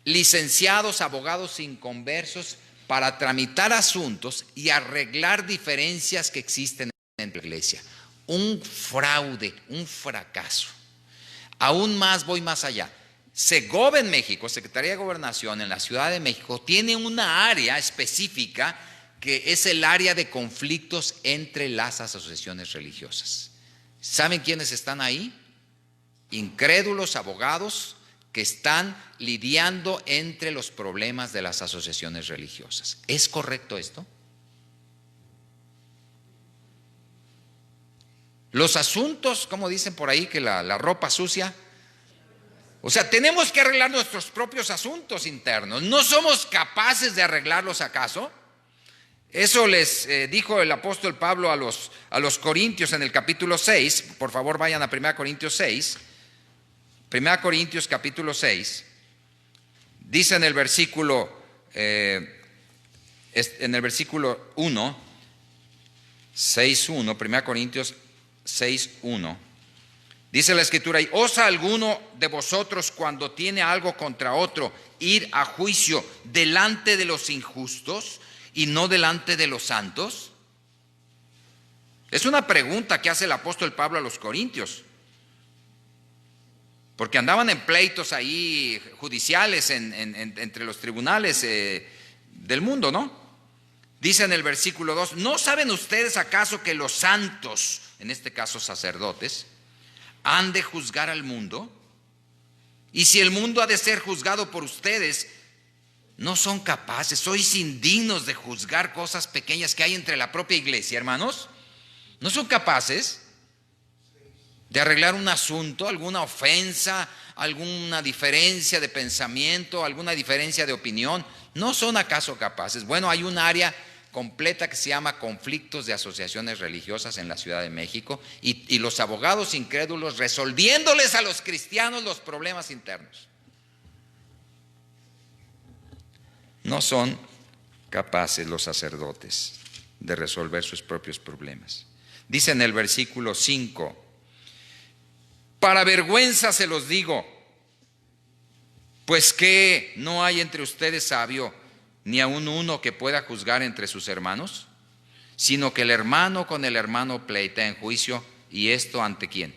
licenciados, abogados inconversos para tramitar asuntos y arreglar diferencias que existen en la iglesia. Un fraude, un fracaso. Aún más, voy más allá. Segob en México, Secretaría de Gobernación en la Ciudad de México, tiene una área específica que es el área de conflictos entre las asociaciones religiosas. ¿Saben quiénes están ahí? Incrédulos, abogados que están lidiando entre los problemas de las asociaciones religiosas. ¿Es correcto esto? Los asuntos, como dicen por ahí, que la ropa sucia. O sea, tenemos que arreglar nuestros propios asuntos internos. ¿No somos capaces de arreglarlos acaso? Eso les dijo el apóstol Pablo a los Corintios en el capítulo 6. Por favor, vayan a 1 Corintios 6. 1 Corintios capítulo 6. Dice en el versículo 1, 6:1, 1 Corintios 6:1. Dice la Escritura: ¿y osa alguno de vosotros, cuando tiene algo contra otro, ir a juicio delante de los injustos y no delante de los santos? Es una pregunta que hace el apóstol Pablo a los corintios, porque andaban en pleitos ahí judiciales entre los tribunales del mundo, ¿no? Dice en el versículo 2: ¿no saben ustedes acaso que los santos, en este caso sacerdotes, han de juzgar al mundo? Y si el mundo ha de ser juzgado por ustedes, no son capaces, sois indignos de juzgar cosas pequeñas que hay entre la propia iglesia, hermanos. ¿No son capaces de arreglar un asunto, alguna ofensa, alguna diferencia de pensamiento, alguna diferencia de opinión? ¿No son acaso capaces? Bueno, hay un área completa que se llama conflictos de asociaciones religiosas en la Ciudad de México, y los abogados incrédulos resolviéndoles a los cristianos los problemas internos. No son capaces los sacerdotes de resolver sus propios problemas. Dice en el versículo 5: para vergüenza se los digo, pues que no hay entre ustedes sabio, ni aun uno que pueda juzgar entre sus hermanos, sino que el hermano con el hermano pleitea en juicio, y esto ¿ante quién?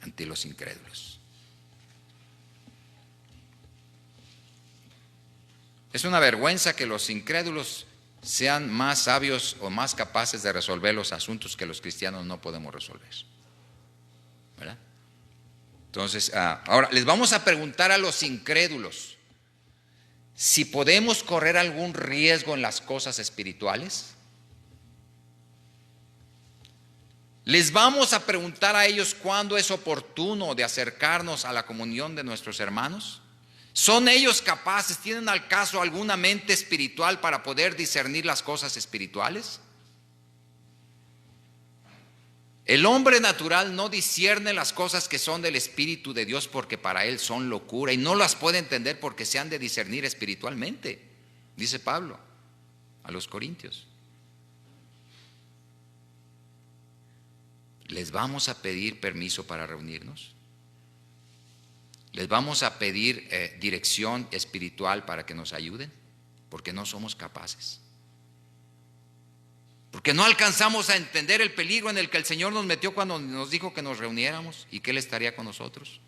Ante los incrédulos. Es una vergüenza que los incrédulos sean más sabios o más capaces de resolver los asuntos que los cristianos no podemos resolver, ¿verdad? Entonces, ahora les vamos a preguntar a los incrédulos si podemos correr algún riesgo en las cosas espirituales. Les vamos a preguntar a ellos cuándo es oportuno de acercarnos a la comunión de nuestros hermanos. ¿Son ellos capaces, tienen al caso alguna mente espiritual para poder discernir las cosas espirituales? El hombre natural no discierne las cosas que son del Espíritu de Dios, porque para él son locura, y no las puede entender porque se han de discernir espiritualmente, dice Pablo a los Corintios. ¿Les vamos a pedir permiso para reunirnos? ¿Les vamos a pedir dirección espiritual para que nos ayuden? Porque no somos capaces. Porque no alcanzamos a entender el peligro en el que el Señor nos metió cuando nos dijo que nos reuniéramos y que Él estaría con nosotros.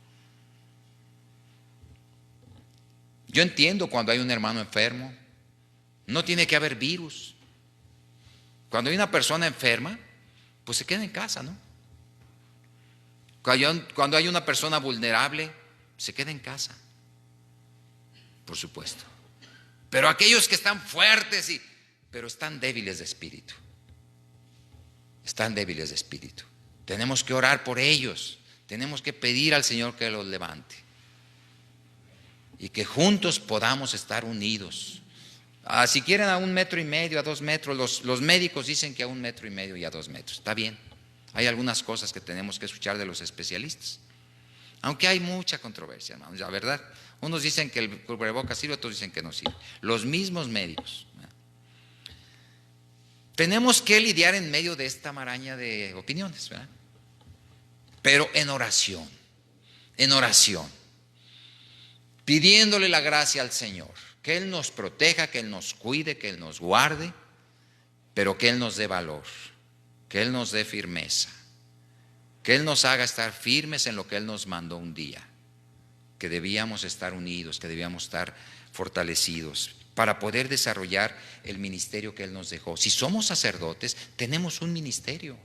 Yo entiendo cuando hay un hermano enfermo, no tiene que haber virus. Cuando hay una persona enferma, pues se queda en casa, ¿no? Cuando hay una persona vulnerable, se queda en casa, por supuesto. Pero aquellos que están fuertes, pero están débiles de espíritu, tenemos que orar por ellos, tenemos que pedir al Señor que los levante. y que juntos podamos estar unidos. Si quieren a 1,5 metros, a 2 metros, los médicos dicen que a 1,5 metros y a 2 metros. Está bien, hay algunas cosas que tenemos que escuchar de los especialistas. Aunque hay mucha controversia, hermanos, la verdad. Unos dicen que el cubrebocas sirve, otros dicen que no sirve. Los mismos médicos. Tenemos que lidiar en medio de esta maraña de opiniones, ¿verdad? Pero en oración, pidiéndole la gracia al Señor, que Él nos proteja, que Él nos cuide, que Él nos guarde, pero que Él nos dé valor, que Él nos dé firmeza, que Él nos haga estar firmes en lo que Él nos mandó un día, que debíamos estar unidos, que debíamos estar fortalecidos para poder desarrollar el ministerio que Él nos dejó. Si somos sacerdotes, tenemos un ministerio.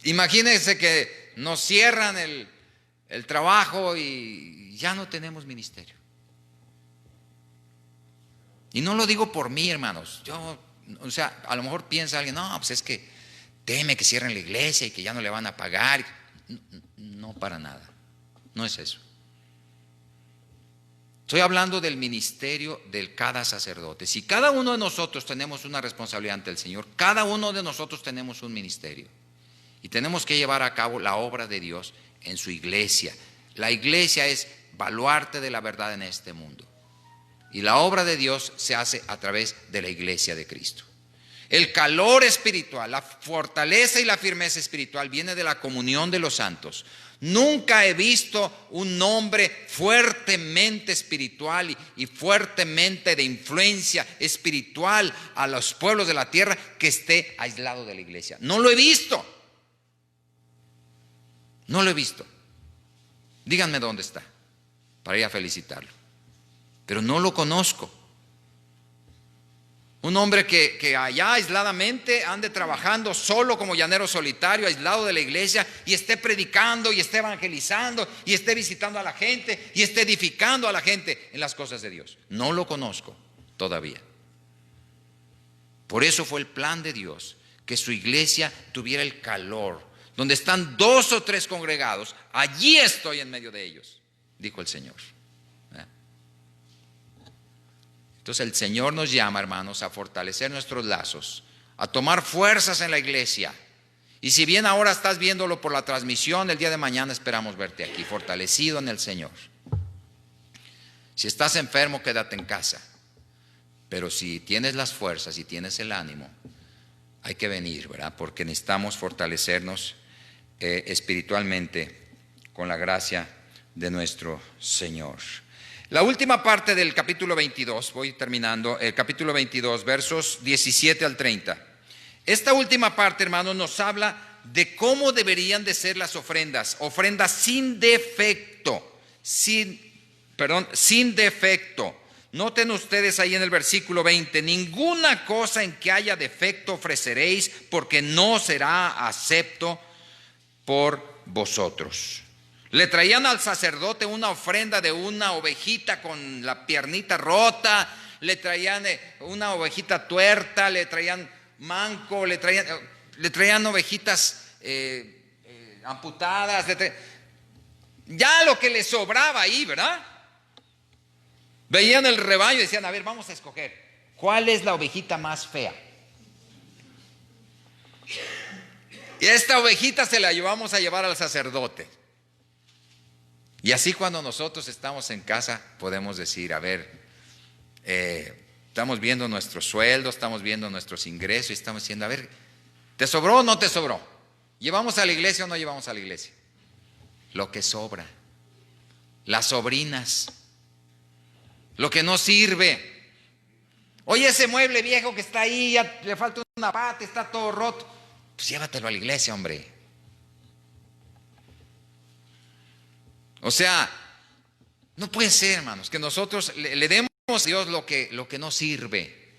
Imagínense que nos cierran el trabajo y ya no tenemos ministerio. Y no lo digo por mí, hermanos. A lo mejor piensa alguien, no, pues es que teme que cierren la iglesia y que ya no le van a pagar. No, para nada. No es eso. Estoy hablando del ministerio de cada sacerdote. Si cada uno de nosotros tenemos una responsabilidad ante el Señor, cada uno de nosotros tenemos un ministerio. Y tenemos que llevar a cabo la obra de Dios en su iglesia. La iglesia es baluarte de la verdad en este mundo. Y la obra de Dios se hace a través de la iglesia de Cristo. El calor espiritual, la fortaleza y la firmeza espiritual viene de la comunión de los santos. Nunca he visto un hombre fuertemente espiritual y fuertemente de influencia espiritual a los pueblos de la tierra que esté aislado de la iglesia. No lo he visto. No lo he visto. Díganme dónde está para ir a felicitarlo. Pero no lo conozco. Un hombre que allá aisladamente ande trabajando solo como llanero solitario, aislado de la iglesia, y esté predicando y esté evangelizando y esté visitando a la gente y esté edificando a la gente en las cosas de Dios. No lo conozco todavía. Por eso fue el plan de Dios que su iglesia tuviera el calor. Donde están 2 o 3 congregados, allí estoy en medio de ellos, dijo el Señor. Entonces el Señor nos llama, hermanos, a fortalecer nuestros lazos, a tomar fuerzas en la iglesia. Y si bien ahora estás viéndolo por la transmisión, el día de mañana esperamos verte aquí, fortalecido en el Señor. Si estás enfermo, quédate en casa. Pero si tienes las fuerzas y tienes el ánimo, hay que venir, ¿verdad? Porque necesitamos fortalecernos espiritualmente con la gracia de nuestro Señor. La última parte del capítulo 22, voy terminando, el capítulo 22, versos 17 al 30. Esta última parte, hermanos, nos habla de cómo deberían de ser las ofrendas sin defecto, sin defecto. Noten ustedes ahí en el versículo 20, ninguna cosa en que haya defecto ofreceréis, porque no será acepto por vosotros. Le traían al sacerdote una ofrenda de una ovejita con la piernita rota, le traían una ovejita tuerta, le traían manco, le traían ovejitas amputadas, ya lo que le sobraba ahí, ¿verdad? Veían el rebaño y decían, a ver, vamos a escoger, ¿cuál es la ovejita más fea? Y esta ovejita se la llevamos a llevar al sacerdote. Y así cuando nosotros estamos en casa podemos decir, a ver, estamos viendo nuestro sueldo, estamos viendo nuestros ingresos y estamos diciendo, a ver, ¿te sobró o no te sobró? ¿Llevamos a la iglesia o no llevamos a la iglesia? Lo que sobra, las sobrinas, lo que no sirve. Oye, ese mueble viejo que está ahí, ya le falta una pata, está todo roto. Pues llévatelo a la iglesia, hombre. O sea, no puede ser, hermanos, que nosotros le demos a Dios lo que no sirve,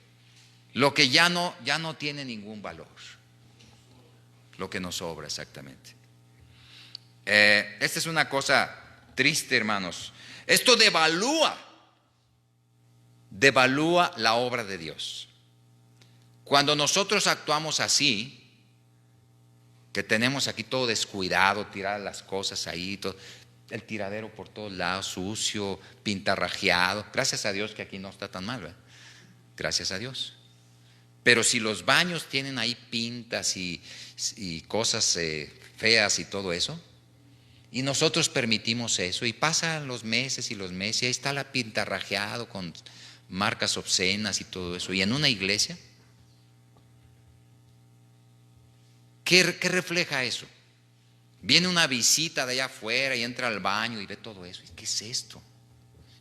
lo que ya no tiene ningún valor, lo que nos sobra exactamente. Esta es una cosa triste, hermanos. Esto devalúa la obra de Dios. Cuando nosotros actuamos así, que tenemos aquí todo descuidado, tiradas las cosas ahí, todo, el tiradero por todos lados, sucio, pintarrajeado. Gracias a Dios que aquí no está tan mal, ¿verdad? Gracias a Dios. Pero si los baños tienen ahí pintas y cosas feas y todo eso, y nosotros permitimos eso, y pasan los meses y ahí está la pintarrajeado con marcas obscenas y todo eso, y en una iglesia, ¿qué refleja eso? Viene una visita de allá afuera y entra al baño y ve todo eso. ¿Qué es esto?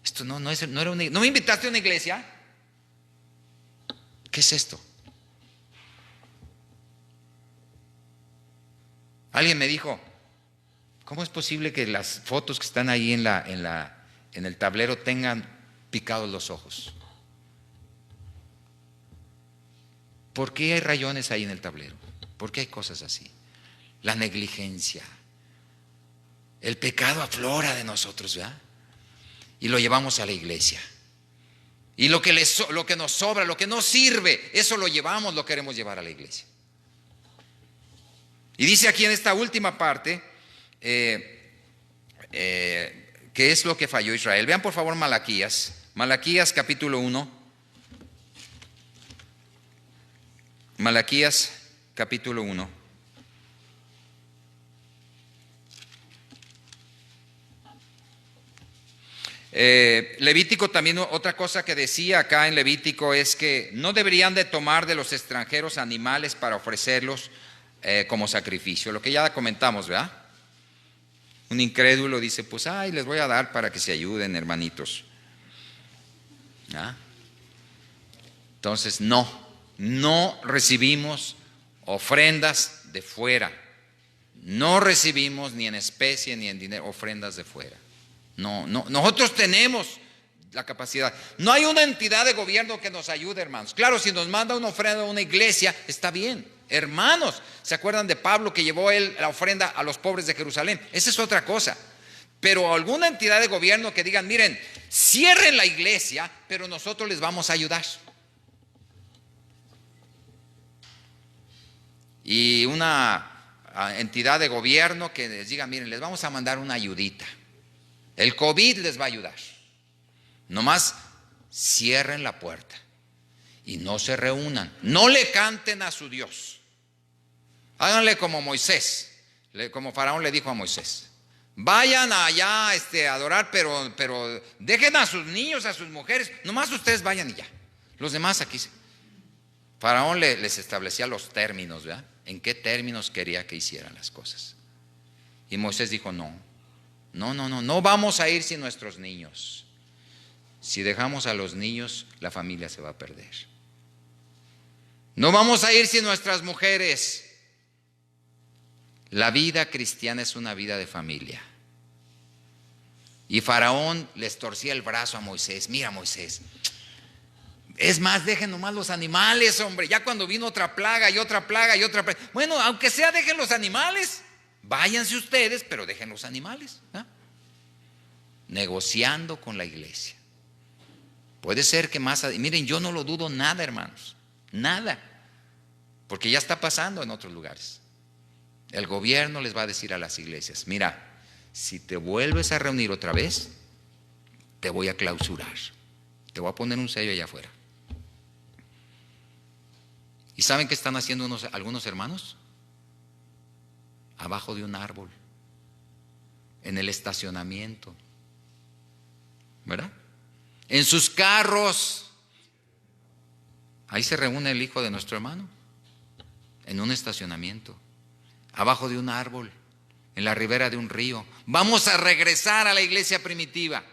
Esto no era una, ¿no me invitaste a una iglesia? ¿Qué es esto? Alguien me dijo, ¿cómo es posible que las fotos que están ahí en el tablero tengan picados los ojos? ¿Por qué hay rayones ahí en el tablero? ¿Por qué hay cosas así? La negligencia. El pecado aflora de nosotros, ¿verdad? Y lo llevamos a la iglesia. Y lo que nos sobra, lo que no sirve, eso lo llevamos, lo queremos llevar a la iglesia. Y dice aquí en esta última parte, ¿qué es lo que falló Israel? Vean por favor Malaquías capítulo 1. Malaquías capítulo 1. Levítico también, otra cosa que decía acá en Levítico es que no deberían de tomar de los extranjeros animales para ofrecerlos como sacrificio, lo que ya comentamos, ¿verdad? Un incrédulo dice, pues les voy a dar para que se ayuden, hermanitos. ¿Ah? Entonces no recibimos ofrendas de fuera, no recibimos ni en especie ni en dinero ofrendas de fuera. No, nosotros tenemos la capacidad. No hay una entidad de gobierno que nos ayude, hermanos. Claro, si nos manda una ofrenda a una iglesia, está bien. Hermanos, ¿se acuerdan de Pablo que llevó él la ofrenda a los pobres de Jerusalén? Esa es otra cosa. Pero alguna entidad de gobierno que digan, miren, cierren la iglesia, pero nosotros les vamos a ayudar. Y una entidad de gobierno que les diga, miren, les vamos a mandar una ayudita. El COVID les va a ayudar. Nomás cierren la puerta y no se reúnan. No le canten a su Dios. Háganle como Moisés, como Faraón le dijo a Moisés. Vayan allá a adorar, pero dejen a sus niños, a sus mujeres. Nomás ustedes vayan y ya. Los demás aquí. Faraón les establecía los términos, ¿verdad? En qué términos quería que hicieran las cosas. Y Moisés dijo, no vamos a ir sin nuestros niños. Si dejamos a los niños, la familia se va a perder. No vamos a ir sin nuestras mujeres. La vida cristiana es una vida de familia. Y Faraón les torcía el brazo a Moisés. Mira, Moisés, es más, dejen nomás los animales, hombre. Ya cuando vino otra plaga y otra plaga y otra plaga. Bueno, aunque sea, dejen los animales. Váyanse ustedes, pero dejen los animales, ¿no? Negociando con la iglesia. Puede ser que miren, yo no lo dudo nada, hermanos, nada, porque ya está pasando en otros lugares. El gobierno les va a decir a las iglesias, mira, si te vuelves a reunir otra vez, te voy a clausurar, te voy a poner un sello allá afuera. ¿Y saben qué están haciendo algunos hermanos? Abajo de un árbol, en el estacionamiento, ¿verdad? En sus carros. Ahí se reúne el hijo de nuestro hermano, en un estacionamiento, abajo de un árbol, en la ribera de un río. Vamos a regresar a la iglesia primitiva.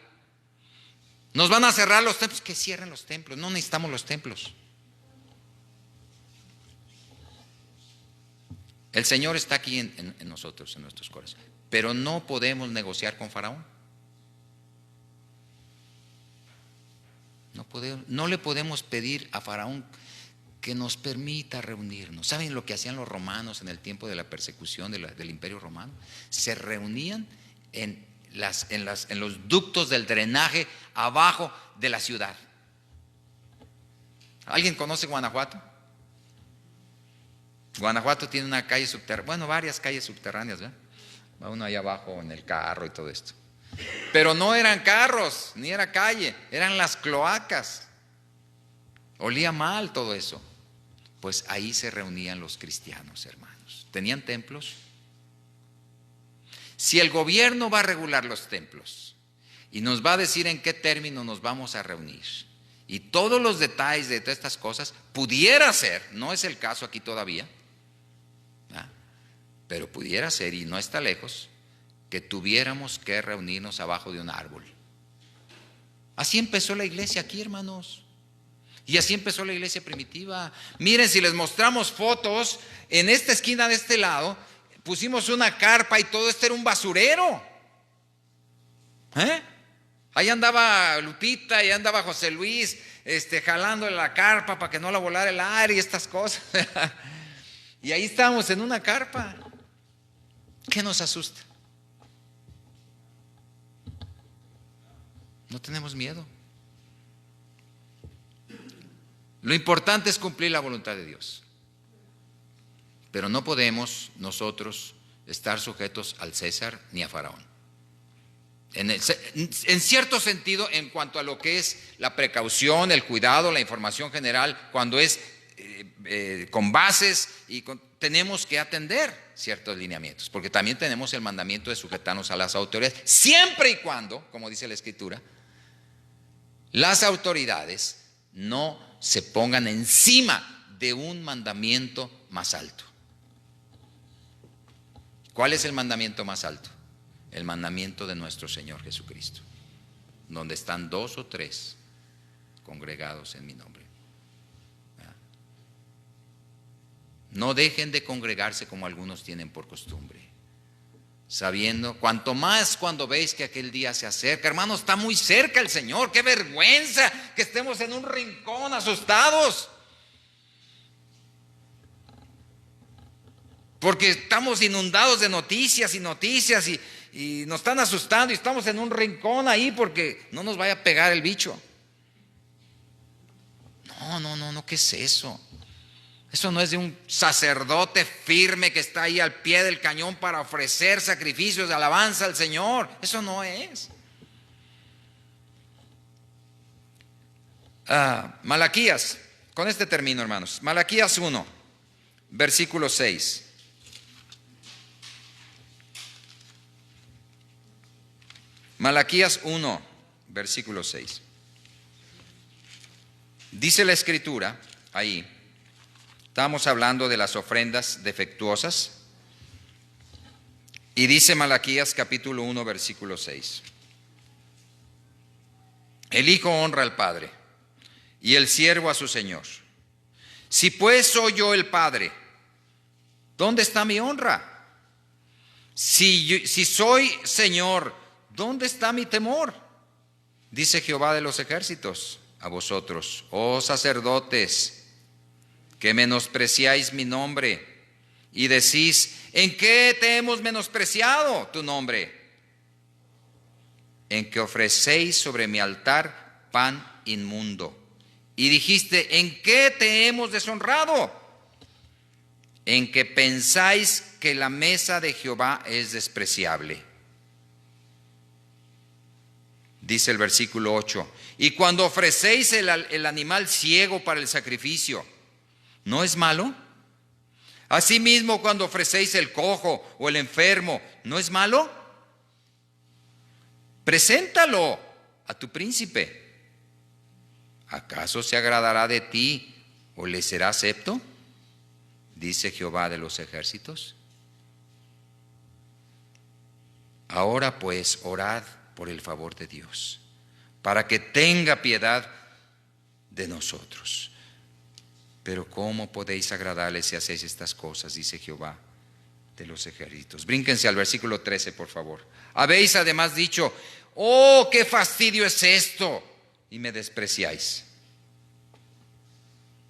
Nos van a cerrar los templos. Que cierren los templos, no necesitamos los templos. El Señor está aquí en nosotros, en nuestros corazones. Pero no podemos negociar con Faraón. No le podemos pedir a Faraón que nos permita reunirnos. ¿Saben lo que hacían los romanos en el tiempo de la persecución del Imperio Romano? Se reunían en los ductos del drenaje abajo de la ciudad. ¿Alguien conoce Guanajuato? Guanajuato tiene una calle subterránea, bueno, varias calles subterráneas, ¿verdad? Va uno allá abajo en el carro y todo esto. Pero no eran carros, ni era calle, eran las cloacas. Olía mal todo eso. Pues ahí se reunían los cristianos, hermanos. ¿Tenían templos? Si el gobierno va a regular los templos y nos va a decir en qué término nos vamos a reunir, y todos los detalles de todas estas cosas, pudiera ser, no es el caso aquí todavía, pero pudiera ser, y no está lejos, que tuviéramos que reunirnos abajo de un árbol. Así empezó la iglesia aquí, hermanos. Y así empezó la iglesia primitiva. Miren, si les mostramos fotos, en esta esquina de este lado, pusimos una carpa y todo esto era un basurero. Ahí andaba Lupita, ahí andaba José Luis, jalando la carpa para que no la volara el aire y estas cosas. Y ahí estábamos en una carpa. ¿Qué nos asusta? No tenemos miedo. Lo importante es cumplir la voluntad de Dios. Pero no podemos nosotros estar sujetos al César ni a Faraón. En cierto sentido, en cuanto a lo que es la precaución, el cuidado, la información general, cuando es con bases y tenemos que atender ciertos lineamientos, porque también tenemos el mandamiento de sujetarnos a las autoridades, siempre y cuando, como dice la Escritura, las autoridades no se pongan encima de un mandamiento más alto. ¿Cuál es el mandamiento más alto? El mandamiento de nuestro Señor Jesucristo, donde están 2 o 3 congregados en mi nombre. No dejen de congregarse como algunos tienen por costumbre, sabiendo, cuanto más cuando veis que aquel día se acerca. Hermano, está muy cerca el Señor. Qué vergüenza que estemos en un rincón asustados, porque estamos inundados de noticias y noticias y nos están asustando y estamos en un rincón ahí porque no nos vaya a pegar el bicho. No, ¿qué es eso? Eso no es de un sacerdote firme que está ahí al pie del cañón para ofrecer sacrificios de alabanza al Señor. Eso no es. Malaquías, con este termino, hermanos. Malaquías 1, versículo 6. Malaquías 1, versículo 6. Dice la Escritura ahí. Estamos hablando de las ofrendas defectuosas. Y dice Malaquías capítulo 1, versículo 6. El hijo honra al padre y el siervo a su señor. Si pues soy yo el padre, ¿dónde está mi honra? Si soy señor, ¿dónde está mi temor? Dice Jehová de los ejércitos a vosotros, oh sacerdotes, que menospreciáis mi nombre y decís, ¿en qué te hemos menospreciado tu nombre? En que ofrecéis sobre mi altar pan inmundo. Y dijiste, ¿en qué te hemos deshonrado? En que pensáis que la mesa de Jehová es despreciable. Dice el versículo 8, y cuando ofrecéis el animal ciego para el sacrificio, ¿no es malo? Asimismo, cuando ofrecéis el cojo o el enfermo, ¿no es malo? Preséntalo a tu príncipe. ¿Acaso se agradará de ti o le será acepto? Dice Jehová de los ejércitos. Ahora pues, orad por el favor de Dios, para que tenga piedad de nosotros. Pero ¿cómo podéis agradarle si hacéis estas cosas? Dice Jehová de los ejércitos. Brínquense al versículo 13, por favor. Habéis además dicho, oh, qué fastidio es esto, y me despreciáis.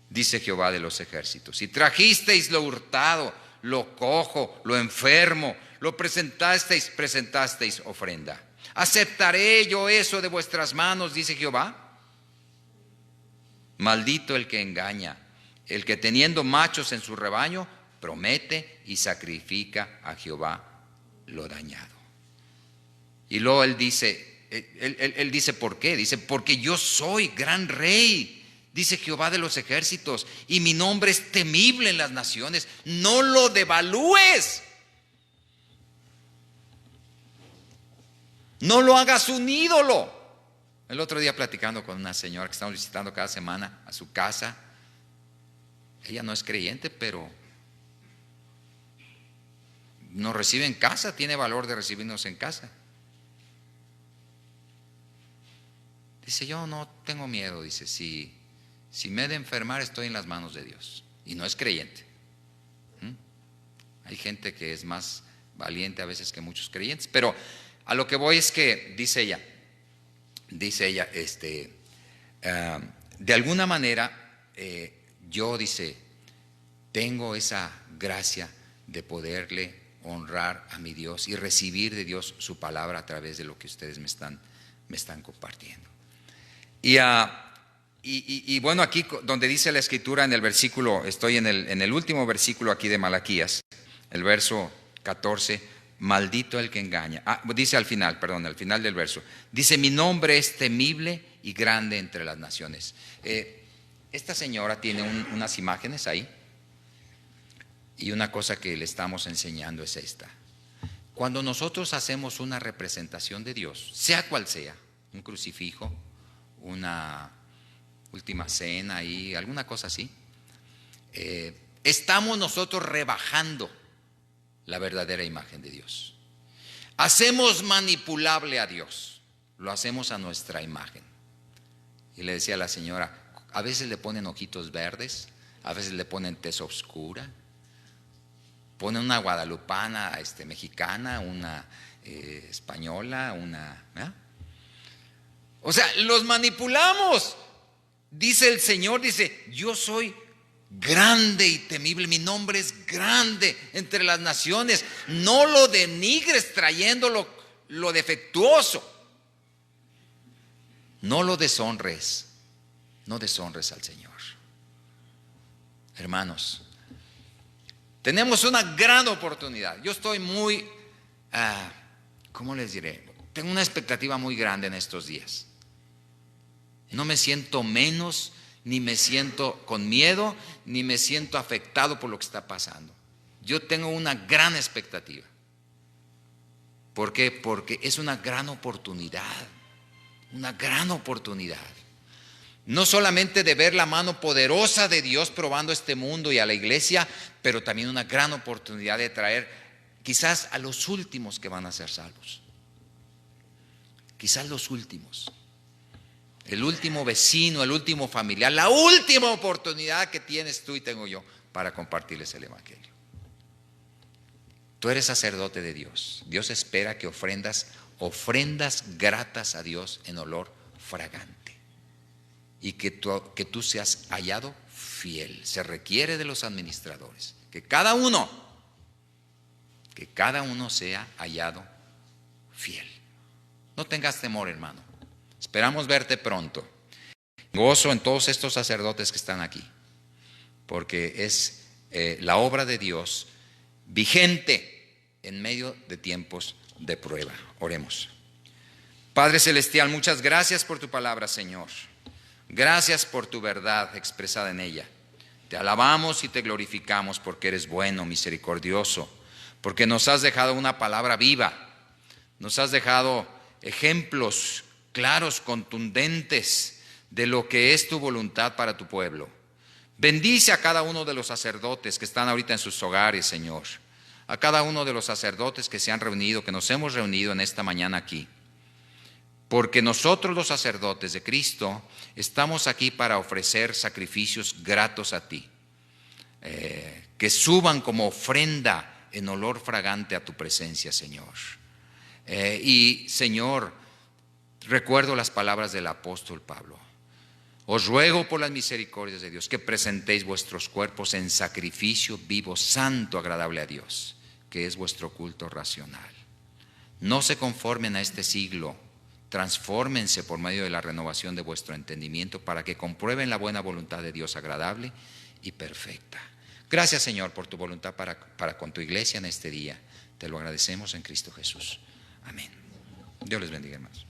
Dice Jehová de los ejércitos. Y trajisteis lo hurtado, lo cojo, lo enfermo, lo presentasteis ofrenda. ¿Aceptaré yo eso de vuestras manos? Dice Jehová. Maldito el que engaña, el que teniendo machos en su rebaño, promete y sacrifica a Jehová lo dañado. Y luego él dice, ¿por qué? Dice, porque yo soy gran rey, dice Jehová de los ejércitos, y mi nombre es temible en las naciones. No lo devalúes. No lo hagas un ídolo. El otro día platicando con una señora que estamos visitando cada semana a su casa. Ella no es creyente, pero nos recibe en casa, tiene valor de recibirnos en casa. Dice, yo no tengo miedo, dice, si me he de enfermar estoy en las manos de Dios. Y no es creyente. Hay gente que es más valiente a veces que muchos creyentes, pero a lo que voy es que, dice ella, de alguna manera, yo, dice, tengo esa gracia de poderle honrar a mi Dios y recibir de Dios su palabra a través de lo que ustedes me están compartiendo. Y bueno, aquí donde dice la escritura en el versículo, estoy en el último versículo aquí de Malaquías, el verso 14, maldito el que engaña. Dice al final del verso, dice, mi nombre es temible y grande entre las naciones. Esta señora tiene unas imágenes ahí, y una cosa que le estamos enseñando es esta. Cuando nosotros hacemos una representación de Dios, sea cual sea, un crucifijo, una última cena y alguna cosa así, estamos nosotros rebajando la verdadera imagen de Dios. Hacemos manipulable a Dios, lo hacemos a nuestra imagen. Y le decía a la señora, a veces le ponen ojitos verdes, a veces le ponen tez oscura, ponen una guadalupana mexicana, una española, o sea, los manipulamos. Dice el Señor, dice, yo soy grande y temible, mi nombre es grande entre las naciones. No lo denigres trayendo lo defectuoso. No lo deshonres. No deshonres al Señor. Hermanos, tenemos una gran oportunidad. Yo estoy muy, ¿cómo les diré? Tengo una expectativa muy grande en estos días. No me siento menos, ni me siento con miedo, ni me siento afectado por lo que está pasando. Yo tengo una gran expectativa. ¿Por qué? Porque es una gran oportunidad. Una gran oportunidad. No solamente de ver la mano poderosa de Dios probando este mundo y a la iglesia, pero también una gran oportunidad de traer quizás a los últimos que van a ser salvos. Quizás los últimos. El último vecino, el último familiar, la última oportunidad que tienes tú y tengo yo para compartirles el evangelio. Tú eres sacerdote de Dios. Dios espera que ofrendas gratas a Dios en olor fragante. Y que tú seas hallado fiel. Se requiere de los administradores. Que cada uno sea hallado fiel. No tengas temor, hermano. Esperamos verte pronto. Gozo en todos estos sacerdotes que están aquí, porque es la obra de Dios vigente en medio de tiempos de prueba. Oremos. Padre Celestial, muchas gracias por tu palabra, Señor. Gracias por tu verdad expresada en ella. Te alabamos y te glorificamos porque eres bueno, misericordioso, porque nos has dejado una palabra viva, nos has dejado ejemplos claros, contundentes de lo que es tu voluntad para tu pueblo. Bendice a cada uno de los sacerdotes que están ahorita en sus hogares, Señor. A cada uno de los sacerdotes que se han reunido, que nos hemos reunido en esta mañana aquí. Porque nosotros los sacerdotes de Cristo estamos aquí para ofrecer sacrificios gratos a ti. Que suban como ofrenda en olor fragante a tu presencia, Señor. Y Señor, recuerdo las palabras del apóstol Pablo. Os ruego por las misericordias de Dios que presentéis vuestros cuerpos en sacrificio vivo, santo, agradable a Dios, que es vuestro culto racional. No se conformen a este siglo, transfórmense por medio de la renovación de vuestro entendimiento para que comprueben la buena voluntad de Dios agradable y perfecta. Gracias, Señor, por tu voluntad para con tu iglesia en este día. Te lo agradecemos en Cristo Jesús. Amén. Dios les bendiga, hermanos.